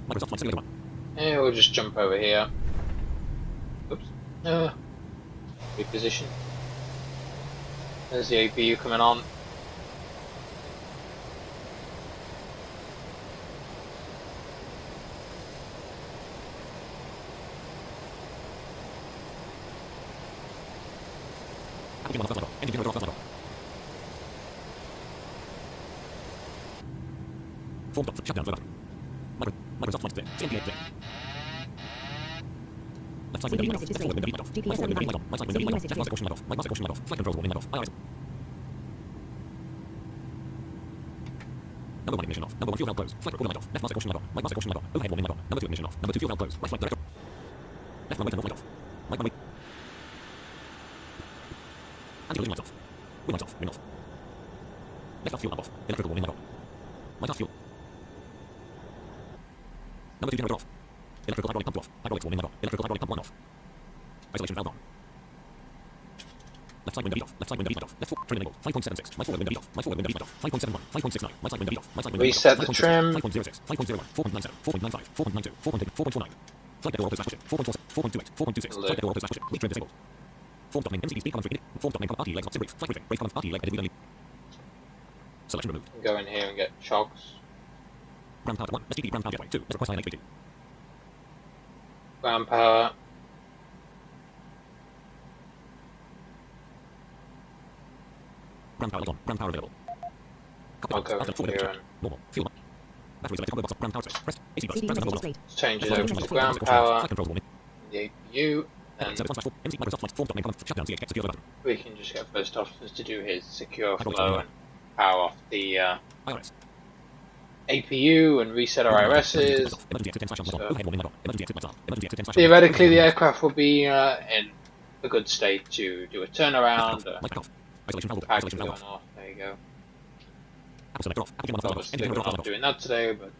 Microsoft Flight Simulator 1. Yeah, we'll just jump over here. Oops. Reposition. There's the APU coming on. Engine on the first light off. Engine on the first light off. Form stop. Shutdown flow button. Microsoft Flight clear. CMPA clear. Left side window light off. Left forward window light off. Right side window light off. Right side window light off. Left master caution light off. Right master caution light off. Flight controls warning light off. IRS. Number 1 ignition. ignition off. Number 1 fuel valve closed. Flight recorder light off. Left master caution light off. Right master caution light off. Overhead warning light on. Number 2 ignition off. Number 2 fuel valve closed. Right flight director. Left runway turn off light off. Right runway. Anti-collision lights off. Wing lights off. Wing off. Left aft fuel lamp off. Electrical warning light on. Right aft fuel. Number 2 generator off. Electrical hydraulic pump off. Hydraulics warning light on. Electrical hydraulic pump 1 off. Isolation valve on. Left side window off. Left side window off. Left forward trim enable. 5.76. My forward window off. My forward window off. 5.71. 5.69. My side window off. My side window Reset the trim. 5.06. 5.01. 4.97. 4.95. 4.92. 4.49. Flight deck door slash pushing. 4.28. 4.26. Flight deck door slash pushing. Lead trim disabled. Form dot name MCD speed column 3. Form dot name column RT legs up sim brief. Flight briefing. Brake column RT leg edited. Selection removed. Go in here and get chocks. Ground power 1. STD ground power gateway 2. Request IN HPT. Ground power. Ground power light on. Ground power available. I'll go in here and normal. Fuel. Battery selected combo box of ground power switch. Press AC bus. CD Press message number 1 displayed. let's change it Flight over to control ground control. power. Flight control warning. The APU. And 7/4 MC Microsoft flight form dot name column shutdown CH secure the bathroom. we can just get first officers to do his secure I don't flow know. and power off the IRS. APU and reset our IRSs. Emergency exit 10 slash on. Overhead warning light on. Emergency exit lights on. Emergency exit 10 slash on. Theoretically, the aircraft will be in a good state to do a turnaround. Light off. Isolation valve. Pack Isolation going valve. off. There you go. Apple selector off. Apple game on the off. Obviously, Engine we're control not off. doing that today, but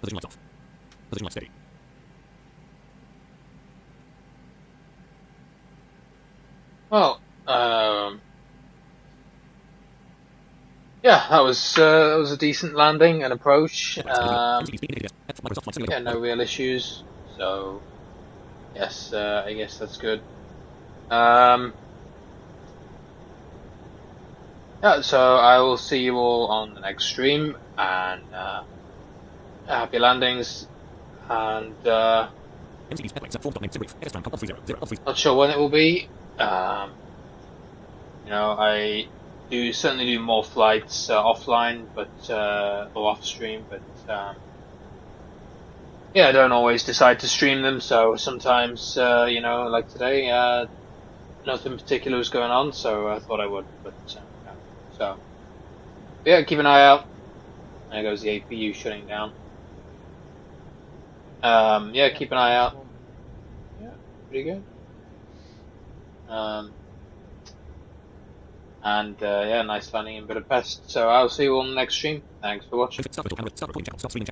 Position lights off. Position lights steady. well, yeah, that was a decent landing and approach. MCD speed indicator. Microsoft flight simulator. Yeah, no real issues. So, yes, I guess that's good. Yeah, so I will see you all on the next stream, and happy landings, and MCD spec lights form dot name sim brief. Airstream comp 30. not sure when it will be. You know, I certainly do more flights offline, but or off stream, but yeah, I don't always decide to stream them. So sometimes, you know, like today, nothing particular was going on, so I thought I would. But yeah. So yeah, keep an eye out. There goes the APU shutting down. Yeah, keep an eye out. Yeah, pretty good. And yeah, nice landing in Budapest. So I'll see you all on the next stream. Thanks for watching. Start recording channel. Stop streaming channel.